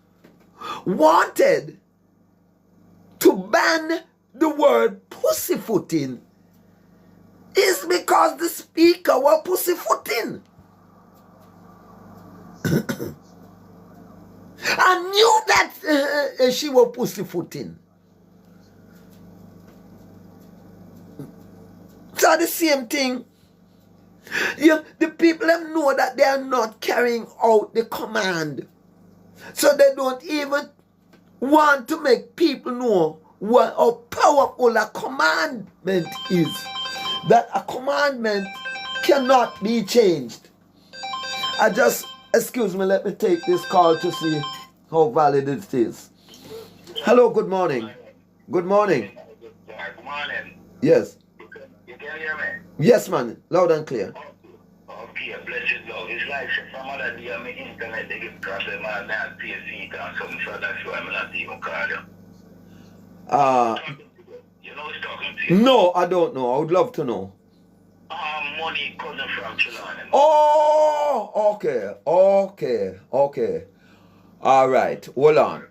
S1: wanted to ban the word pussyfooting is because the speaker was pussyfooting. I knew that she was pussyfooting. So the same thing. The people know that they are not carrying out the command. So they don't even want to make people know how powerful a commandment is. That a commandment cannot be changed. Excuse me, let me take this call to see how valid it is. Hello, good morning. Good morning.
S2: Good morning.
S1: Yes.
S2: You can hear me?
S1: Yes, man. Loud and clear.
S2: Okay, bless you, dog. It's like some other day on my internet, they get problem and not pay seat and something, so that's why I'm not even calling you. You know who's talking to you?
S1: No, I don't know. I would love to know.
S2: Money cousin from Chilani.
S1: Oh, okay. All right. Hold on.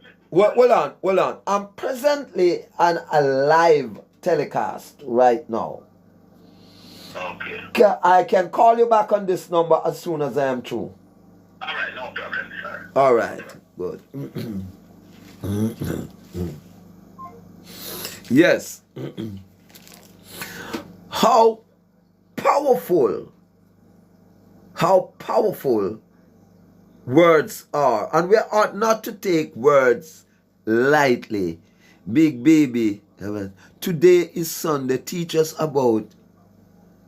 S1: I'm presently on a live telecast right now.
S2: Okay.
S1: I can call you back on this number as soon as I am through.
S2: All right, no problem, sir.
S1: All right. Good. Yes. How powerful words are. And we ought not to take words lightly. Big baby. Today is Sunday. Teach us about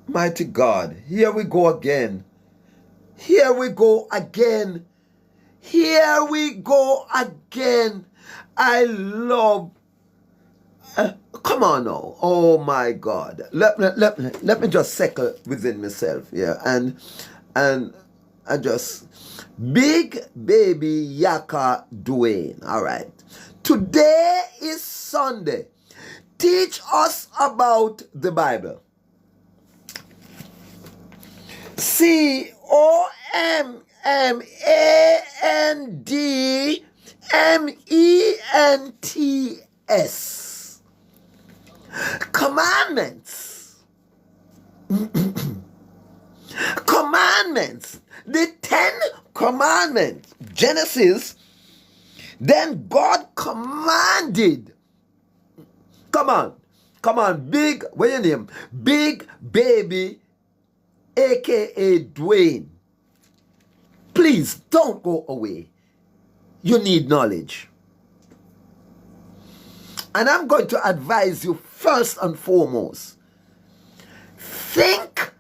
S1: mighty God. Here we go again. I love. Come on now. Oh my God. Let me just settle within myself. Yeah. And I just Big Baby Yaka Dwayne. All right. Today is Sunday. Teach us about the Bible. COMMANDMENTS. Commandments. Commandments. The 10 commandments. Genesis. Then God commanded. Come on. Big, what's your name? Big Baby, aka Dwayne. Please don't go away. You need knowledge. And I'm going to advise you first and foremost. Think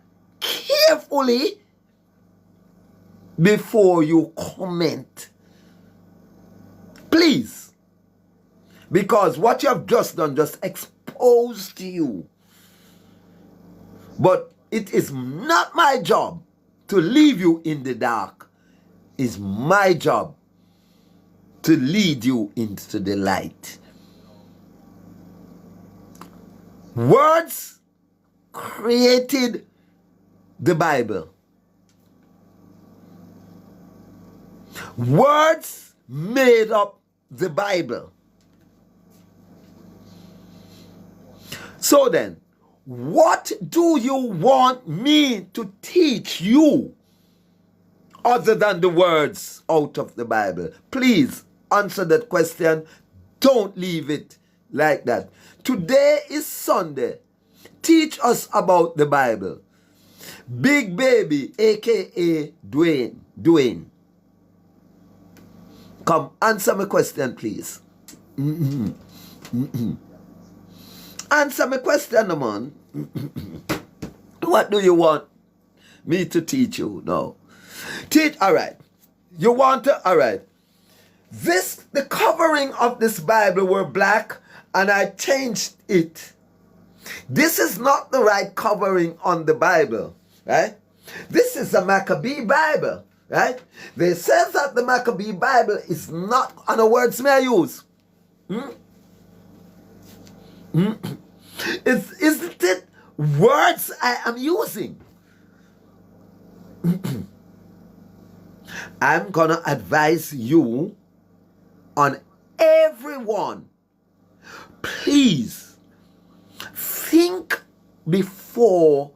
S1: carefully before you comment. Please. Because what you have just done just exposed you. But it is not my job to leave you in the dark. It's my job to lead you into the light. Words created the Bible. Words made up the Bible. So then, what do you want me to teach you other than the words out of the Bible? Please answer that question. Don't leave it like that. Today is Sunday. Teach us about the Bible. Big Baby, aka Dwayne. Come, answer my question, please. Answer my question, man. What do you want me to teach you now? All right. You want to, all right. The covering of this Bible were black, and I changed it. This is not the right covering on the Bible, right? This is the Maccabee Bible, right? They says that the Maccabee Bible is not, and the words may I use? Isn't it words I am using? I'm going to advise you on everyone. Please think before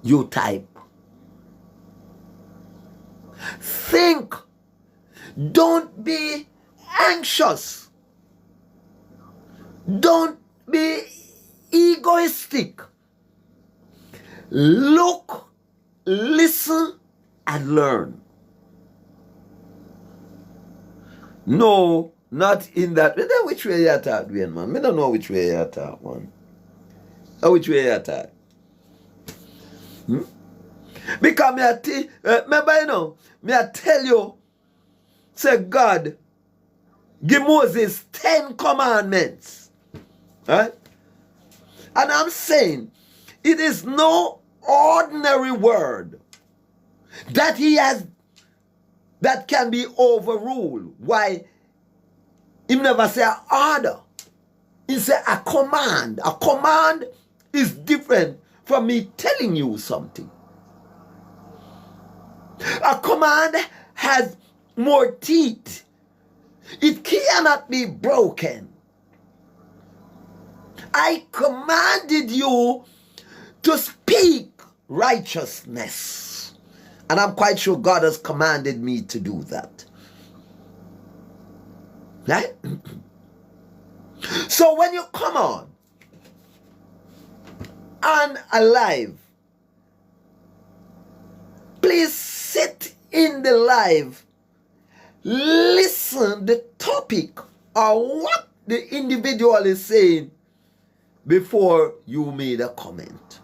S1: you type. Think. Don't be anxious. Don't be egoistic. Look, listen, and learn. No, not in that. Then which way you talk, man? I don't know which way you talk, man. Or which way you talk? Because remember, me I tell you, say God, give Moses 10 commandments. Right? And I'm saying, it is no ordinary word that he has, that can be overruled. Why? He never say an order. He say a command. A command is different from me telling you something. A command has more teeth. It cannot be broken. I commanded you to speak righteousness. And I'm quite sure God has commanded me to do that. Right? So when you come on and alive, please sit in the live, listen the topic or what the individual is saying before you made a comment.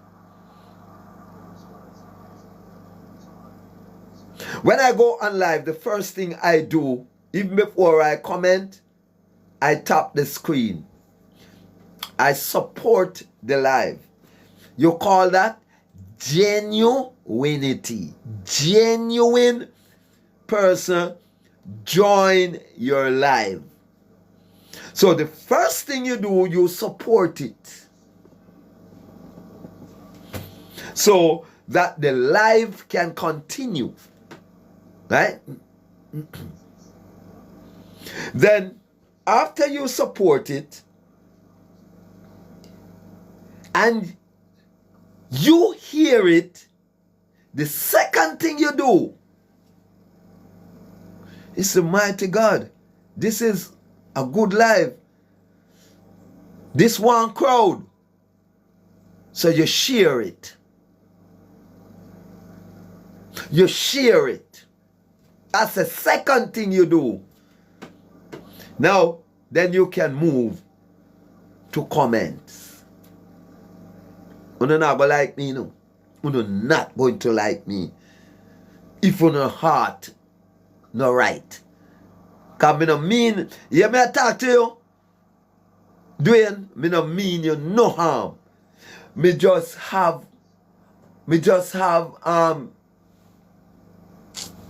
S1: When I go on live, the first thing I do, even before I comment, I tap the screen. I support the live. You call that genuinity. Genuine person join your live. So the first thing you do, you support it. So that the live can continue. Right? Then after you support it and you hear it, the second thing you do is the mighty God. This is a good live. This one crowd. So you share it. You share it. That's the second thing you do. Now, then you can move to comments. You don't like me, no? you're not going to like me if your heart not right. Because me no mean, yeah, me I talk to you, Dwayne, me no mean you no harm. Me just have,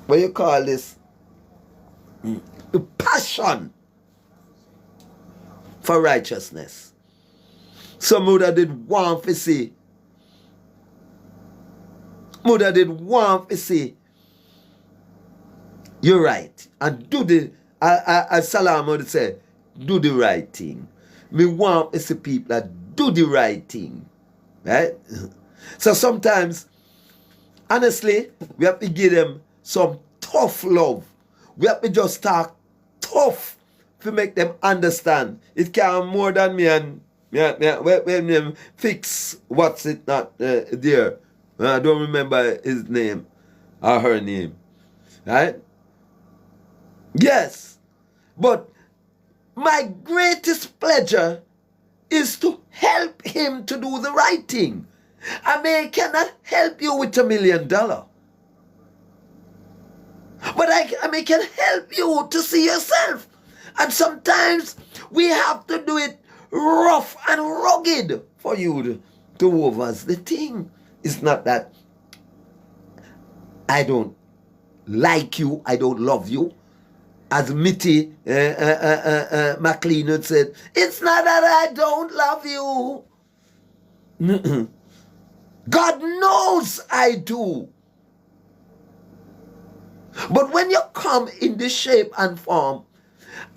S1: what you call this? The passion for righteousness. Some would have did want to see. Mother did want to see. You're right. And do the, as Salam would say, do the right thing. Me want to see people that do the right thing. Right? So sometimes, honestly, we have to give them some tough love. We have to just talk tough to make them understand. It can more than me and when them fix what's it not there. I don't remember his name or her name. Right? Yes. But my greatest pleasure is to help him to do the right thing. I may cannot help you with $1 million. But I can help you to see yourself. And sometimes we have to do it rough and rugged for you to move us. The thing is not that I don't like you, I don't love you. As Mitty McLean had said, it's not that I don't love you. God knows I do. But when you come in this shape and form,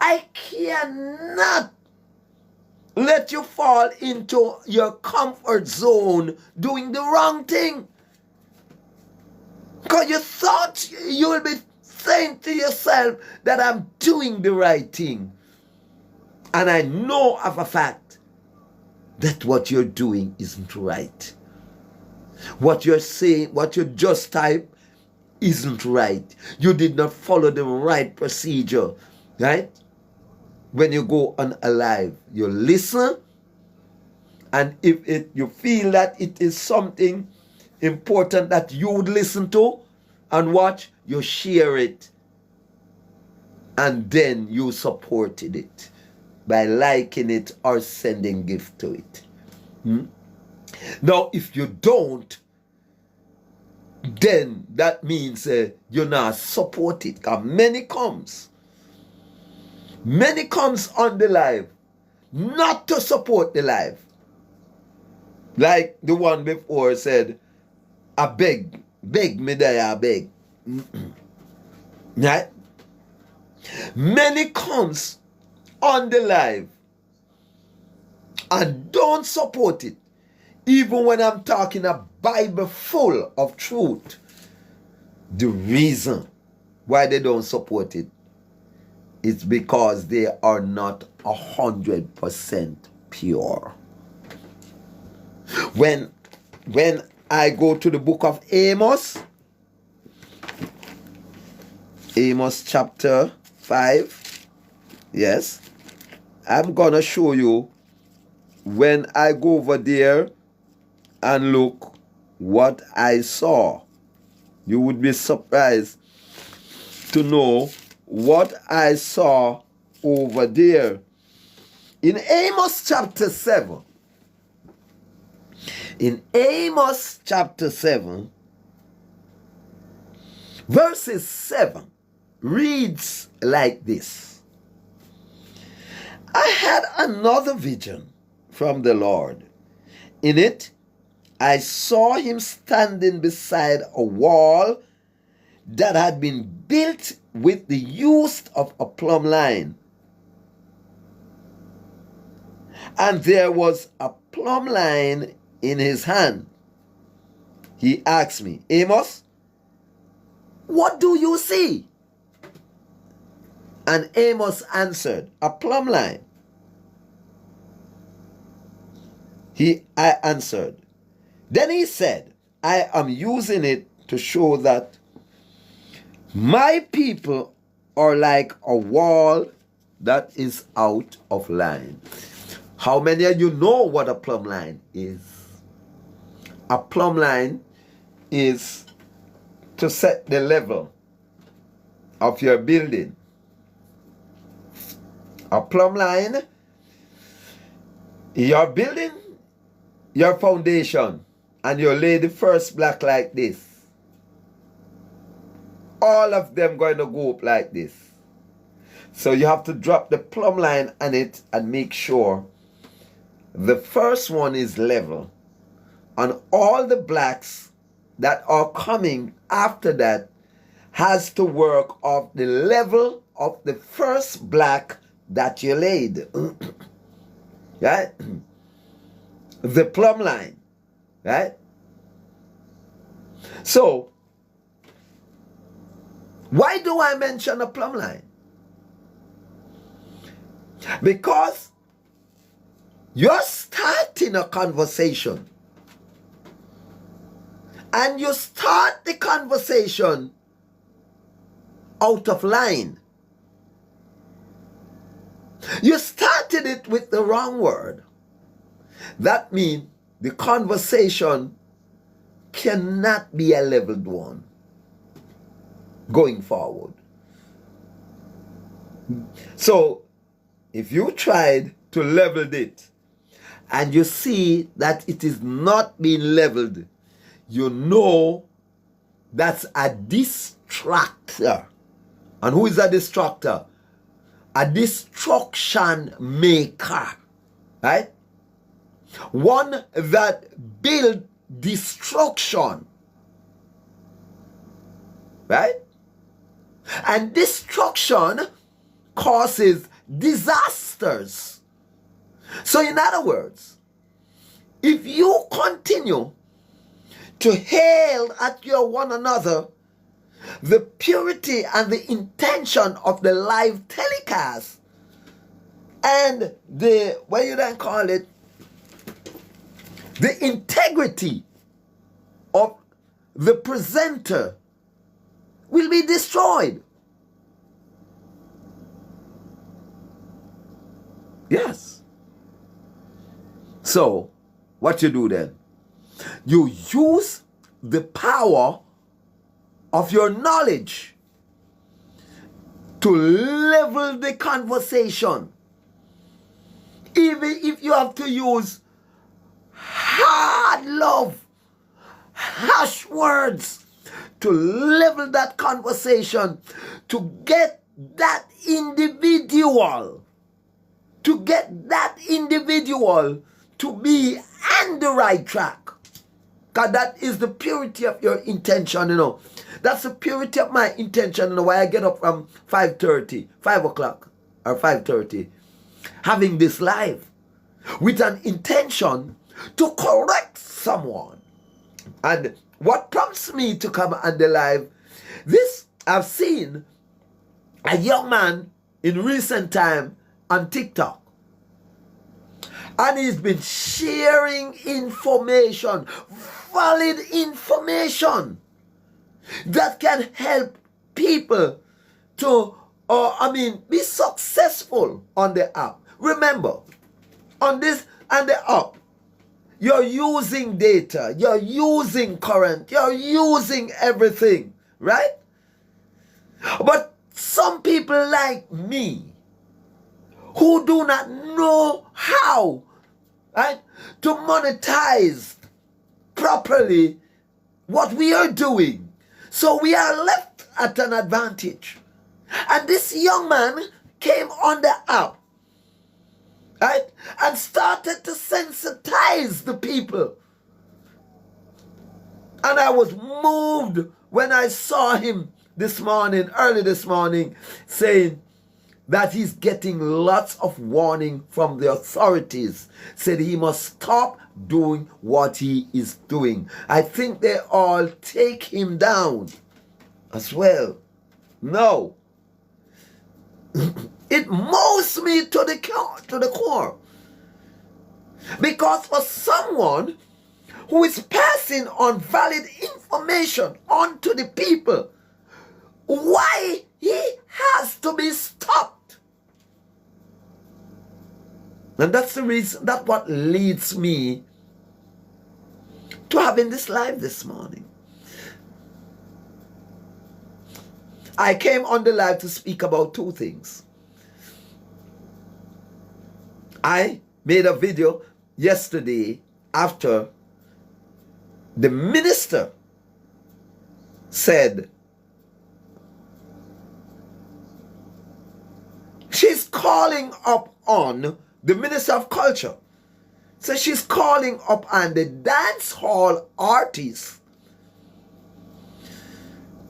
S1: I cannot let you fall into your comfort zone doing the wrong thing. Because you thought you will be saying to yourself that I'm doing the right thing. And I know of a fact that what you're doing isn't right. What you're saying, what you just typed isn't right. You did not follow the right procedure, right? When you go on a live, you listen, and if you feel that it is something important that you would listen to and watch, you share it, and then you supported it by liking it or sending gift to it. Now, if you don't, then that means you're not support it. Because many comes on the live not to support the live. Like the one before said, I beg me there, I beg. Right? Many comes on the live and don't support it. Even when I'm talking a Bible full of truth, the reason why they don't support it is because they are not 100% pure. When I go to the book of Amos chapter 5, yes, I'm gonna show you when I go over there and look what I saw. You would be surprised to know what I saw over there. In Amos chapter 7, verses 7 reads like this. I had another vision from the Lord. In it, I saw him standing beside a wall that had been built with the use of a plumb line. And there was a plumb line in his hand. He asked me, Amos, what do you see? And Amos answered, a plumb line. I answered. Then he said, I am using it to show that my people are like a wall that is out of line. How many of you know what a plumb line is? A plumb line is to set the level of your building. A plumb line, you're building your foundation and you lay the first block like this. All of them going to go up like this. So you have to drop the plumb line on it and make sure the first one is level. And all the blocks that are coming after that has to work off the level of the first block that you laid. Right? The plumb line. Right? So, why do I mention a plumb line? Because you're starting a conversation. And you start the conversation out of line. You started it with the wrong word. That means the conversation cannot be a leveled one going forward. So, if you tried to level it and you see that it is not being leveled, you know that's a distractor. And who is a distractor? A destruction maker. Right? One that builds destruction. Right? And destruction causes disasters. So in other words, if you continue to hail at your one another the purity and the intention of the live telecast and the, what you then call it, the integrity of the presenter will be destroyed. Yes. So, what you do then? You use the power of your knowledge to level the conversation. Even if you have to use hard love, harsh words to level that conversation, to get that individual, to be on the right track. Because that is the purity of your intention, you know. That's the purity of my intention, you know, why I get up from 5 o'clock or 5:30, having this live with an intention to correct someone. And what prompts me to come on the live, this I've seen a young man in recent time on TikTok. And he's been sharing information, valid information that can help people to, be successful on the app. Remember, on this and the app, you're using data, you're using current, you're using everything, right? But some people like me who do not know how, right, to monetize properly what we are doing. So we are left at an advantage. And this young man came on the app, right, and started to sensitize the people. And I was moved when I saw him early this morning, saying that he's getting lots of warning from the authorities. Said he must stop doing what he is doing. I think they all take him down as well. No. It moves me to the core. Because for someone who is passing on valid information onto the people, why he has to be stopped? And that's the reason, that's what leads me to having this live this morning. I came on the live to speak about two things. I made a video yesterday after the minister said she's calling up on the Minister of Culture. So she's calling up on the dance hall artists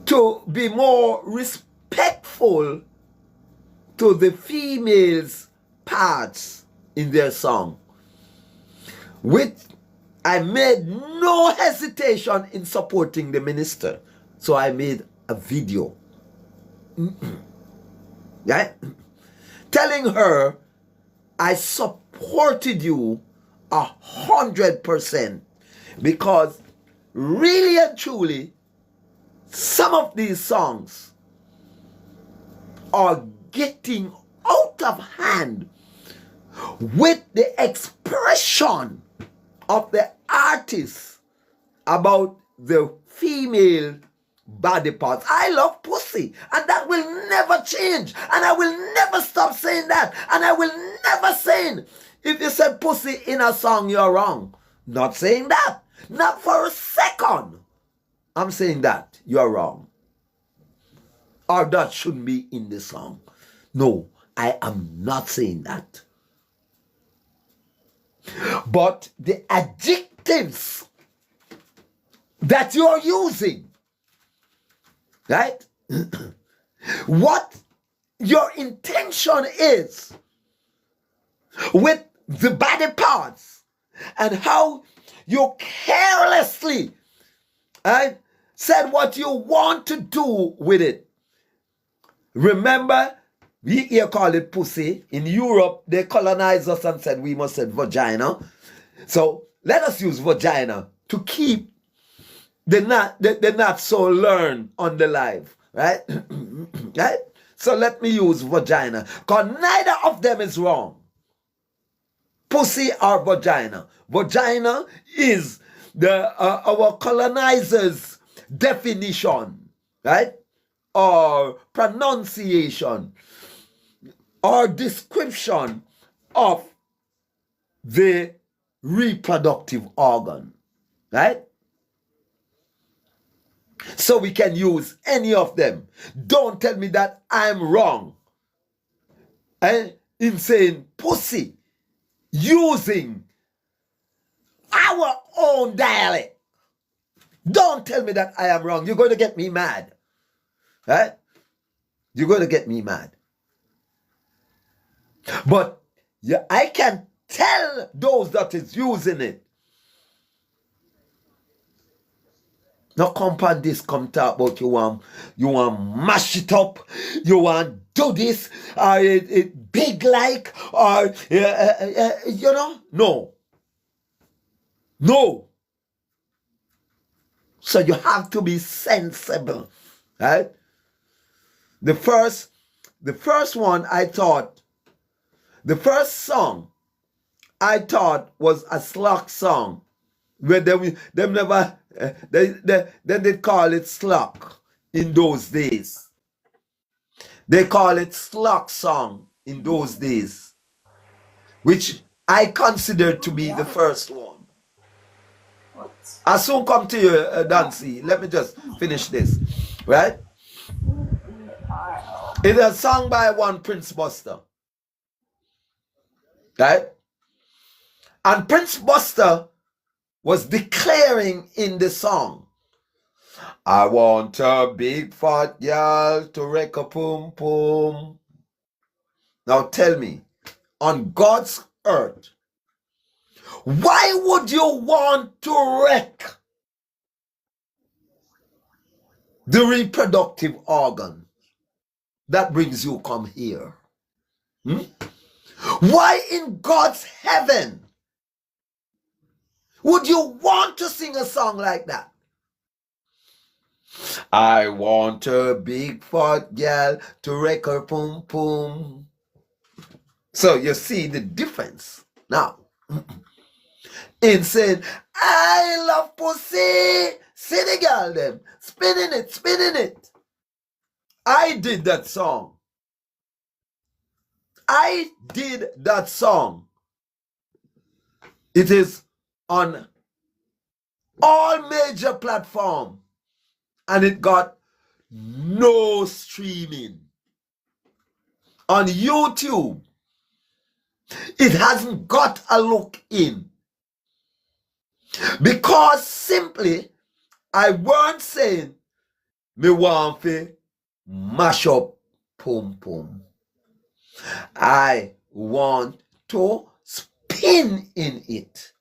S1: to be more respectful to the females' parts in their song. I made no hesitation in supporting the minister. So I made a video. Right? Telling her I supported you 100%, because really and truly some of these songs are getting out of hand with the expression of the artists about the female body parts. I love pussy, and that will never change, and I will never stop saying that, and I will never say if you said pussy in a song, you're wrong. Not saying that, not for a second. I'm saying that you're wrong, or that shouldn't be in the song. No, I am not saying that. But the adjectives that you're using, right? What your intention is with the body parts, and how you carelessly, right, said what you want to do with it. Remember, we here call it pussy. In Europe, they colonized us and said we must say vagina. So let us use vagina to keep the not so learned on the live, right? Right? So let me use vagina, because neither of them is wrong. Pussy or vagina. Vagina is our colonizers' definition, right? Or pronunciation or description of the reproductive organ, right? So we can use any of them. Don't tell me that I'm wrong in saying pussy using our own dialect. Don't tell me that I am wrong. You're going to get me mad. Right? You're going to get me mad. But yeah, I can tell those that is using it. Now come on this, come talk about you want mash it up, you want do this, or it big like, or you know, no. No. So you have to be sensible, right? The first one I thought, the first song I thought was a slack song, where they call it slack in those days. They call it slack song in those days, which I consider to be the first one. I soon come to you, Dancy. Let me just finish this, right? It's a song by one Prince Buster, right? And Prince Buster was declaring in the song, I want a big fat girl to wreck a pum pum. Now tell me, on God's earth, why would you want to wreck the reproductive organ that brings you come here? Why in God's heaven would you want to sing a song like that? I want a big fat girl to wreck her pum pum. So you see the difference now. In saying, I love pussy. See the girl them spinning it. I did that song. I did that song. It is on all major platforms and it got no streaming. On YouTube, it hasn't got a look in. Because simply, I weren't saying me want to mash up pum pum. I want to spin in it.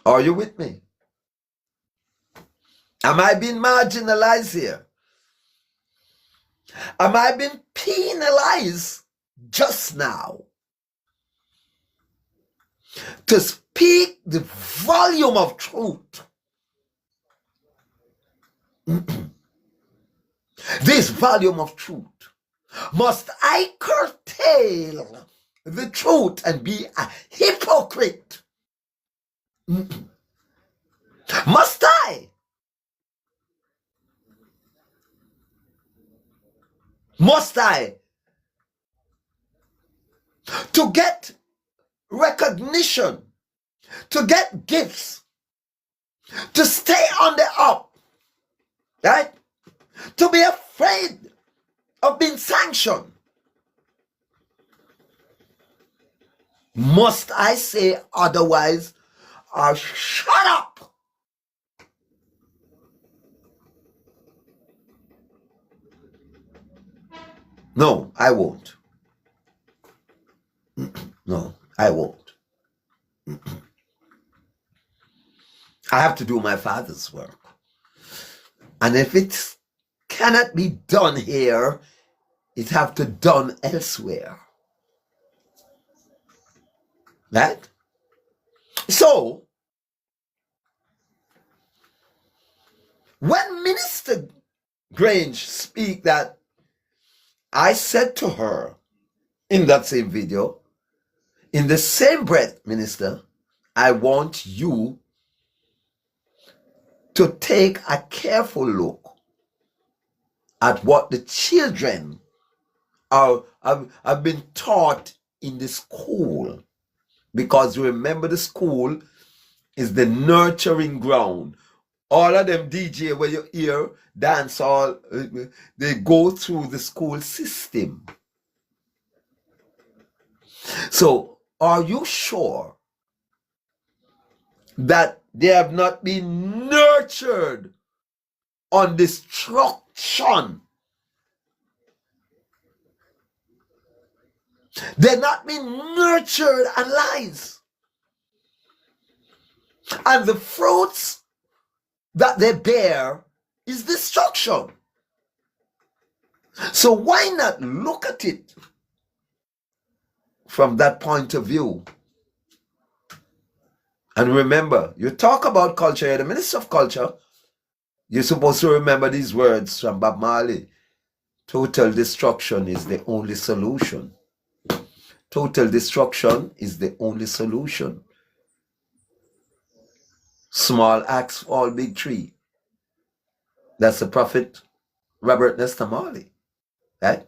S1: Are you with me? Am I being marginalized here? Am I being penalized just now? To speak the volume of truth. This volume of truth. Must I curtail the truth and be a hypocrite? Must I? Must I? To get recognition, to get gifts, to stay on the up, right? To be afraid of being sanctioned. Must I say otherwise or shut up? No, I won't. No, I won't. I have to do my Father's work. And if it cannot be done here, it have to done elsewhere. Right? So, when Minister Grange speak that, I said to her in that same video, in the same breath, Minister, I want you to take a careful look at what the children have been taught in the school. Because remember, the school is the nurturing ground. All of them DJ where you hear dance all, they go through the school system. So, are you sure that they have not been nurtured on destruction? They're not being nurtured on lies. And the fruits that they bear is destruction. So why not look at it from that point of view? And remember, you talk about culture, you're the Minister of Culture, you're supposed to remember these words from Bob Marley. Total destruction is the only solution. Total destruction is the only solution. Small axe fall big tree. That's the Prophet Robert Nesta Marley. Right?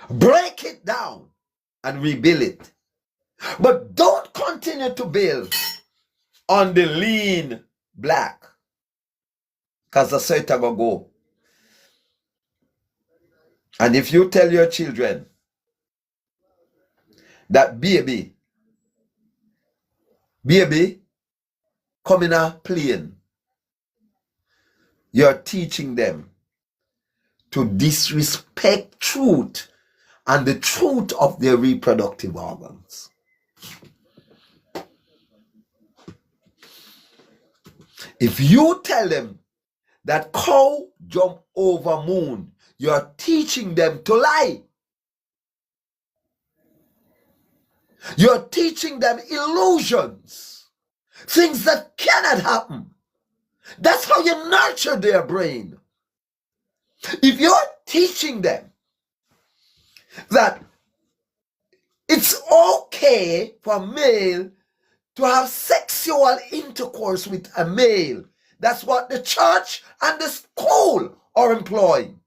S1: Break it down and rebuild it. But don't continue to build on the lean black. Because that's how it's going to go. And if you tell your children that baby, come in a plane, you're teaching them to disrespect truth and the truth of their reproductive organs. If you tell them that cow jump over moon, you're teaching them to lie. You're teaching them illusions, things that cannot happen. That's how you nurture their brain. If you're teaching them that it's okay for male to have sex sexual intercourse with a male. That's what the church and the school are employing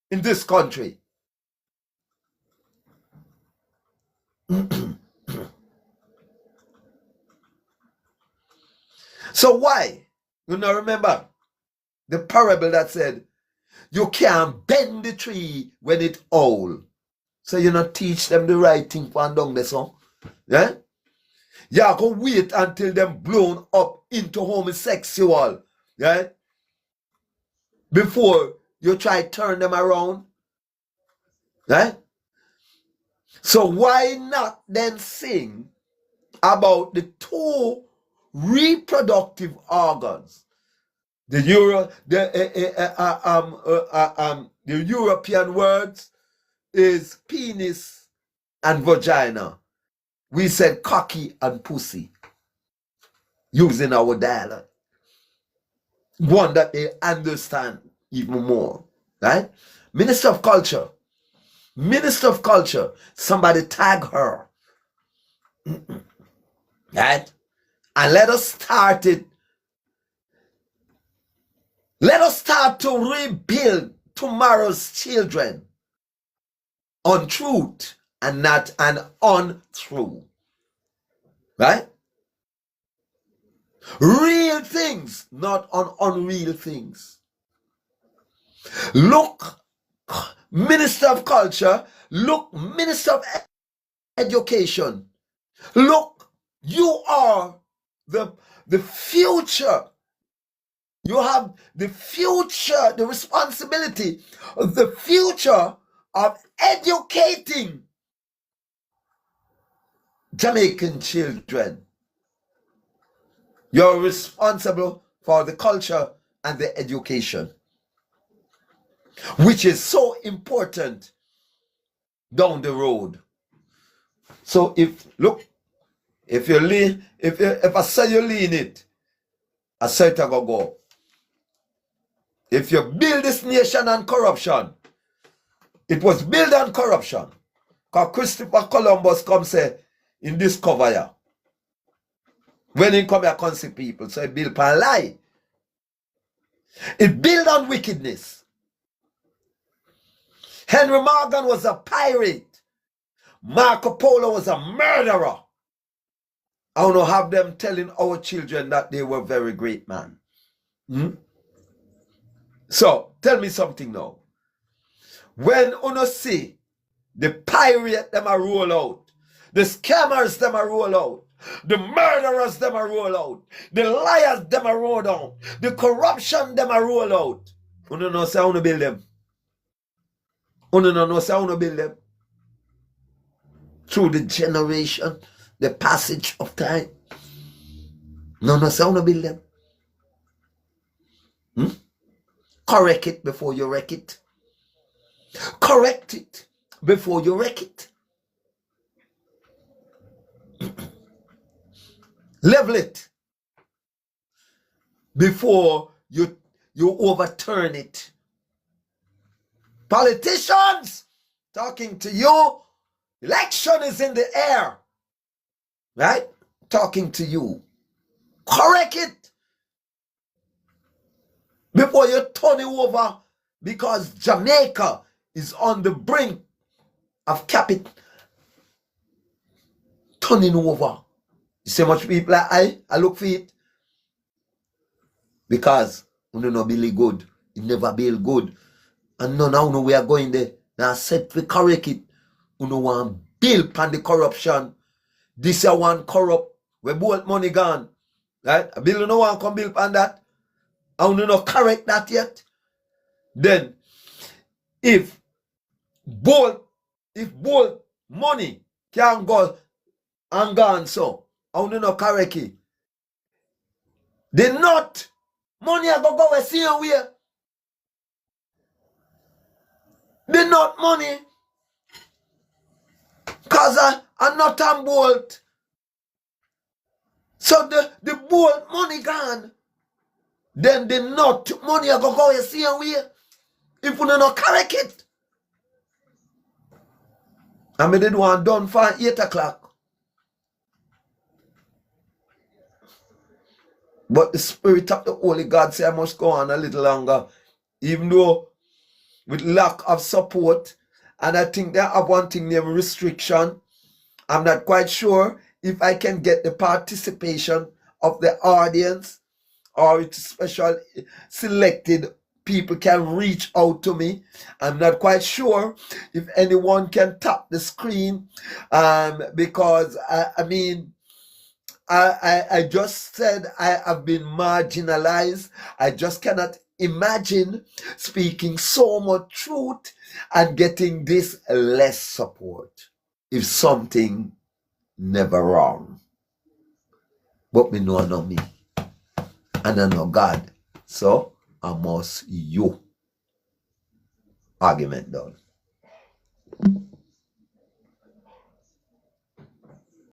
S1: in this country. So why? You know, remember the parable that said, you can't bend the tree when it old. So you not teach them the right thing for down there, so. Yeah? You're going to wait until them blown up into homosexual. Yeah? Before you try to turn them around. Right? So why not then sing about the two reproductive organs? The European words is penis and vagina. We said cocky and pussy using our dialect. One that they understand even more. Right? Minister of Culture. Minister of Culture. Somebody tag her. Right? And let us start it. Let us start to rebuild tomorrow's children on truth and not an untrue. Right? Real things, not on unreal things. Look, Minister of Culture. Look, Minister of Education. Look, you are the future. You have the future, the responsibility of the future of educating Jamaican children. You're responsible for the culture and the education, which is so important down the road. So if you lean, if I say you lean it, I say it go. If you build this nation on corruption, it was built on corruption. Because Christopher Columbus come say in this cover here. When he come here, can see people. So it built on lie. It built on wickedness. Henry Morgan was a pirate. Marco Polo was a murderer. I want to have them telling our children that they were very great men. So, tell me something now. When you see the pirate them a roll out, the scammers them a roll out, the murderers them a roll out, the liars them a roll down, the corruption them a roll out, you don't know say how to build them. You don't know say how to build them. Through the generation, the passage of time. No say how to build them. Correct it before you wreck it. Correct it before you wreck it. Level it before you overturn it. Politicians talking to you. Election is in the air. Right? Talking to you. Correct it before you turn it over, because Jamaica is on the brink of turning over. You see much people like I look for it. Because we don't build good. It never build good. And now we are going there. Now set we correct it. We don't want to build on the corruption. This is one corrupt. We both money gone. Right? A bill no one can build on that. And we don't correct that yet. Then if both money can go and gone so, and we don't correct it. The not money are going to go same way. The not money. Because I'm not on bolt. So the bolt money gone. Then the not money are going to go same way. If we don't correct it. And we did one done for 8 o'clock. But the Spirit of the Holy God say I must go on a little longer, even though with lack of support. And I think they have one thing named restriction. I'm not quite sure if I can get the participation of the audience, or it's special selected people can reach out to me. I'm not quite sure if anyone can tap the screen, because I just said I have been marginalized. I just cannot imagine speaking so much truth and getting this less support. If something never wrong. But me know I know me. And I know God. So I must you. Argument done.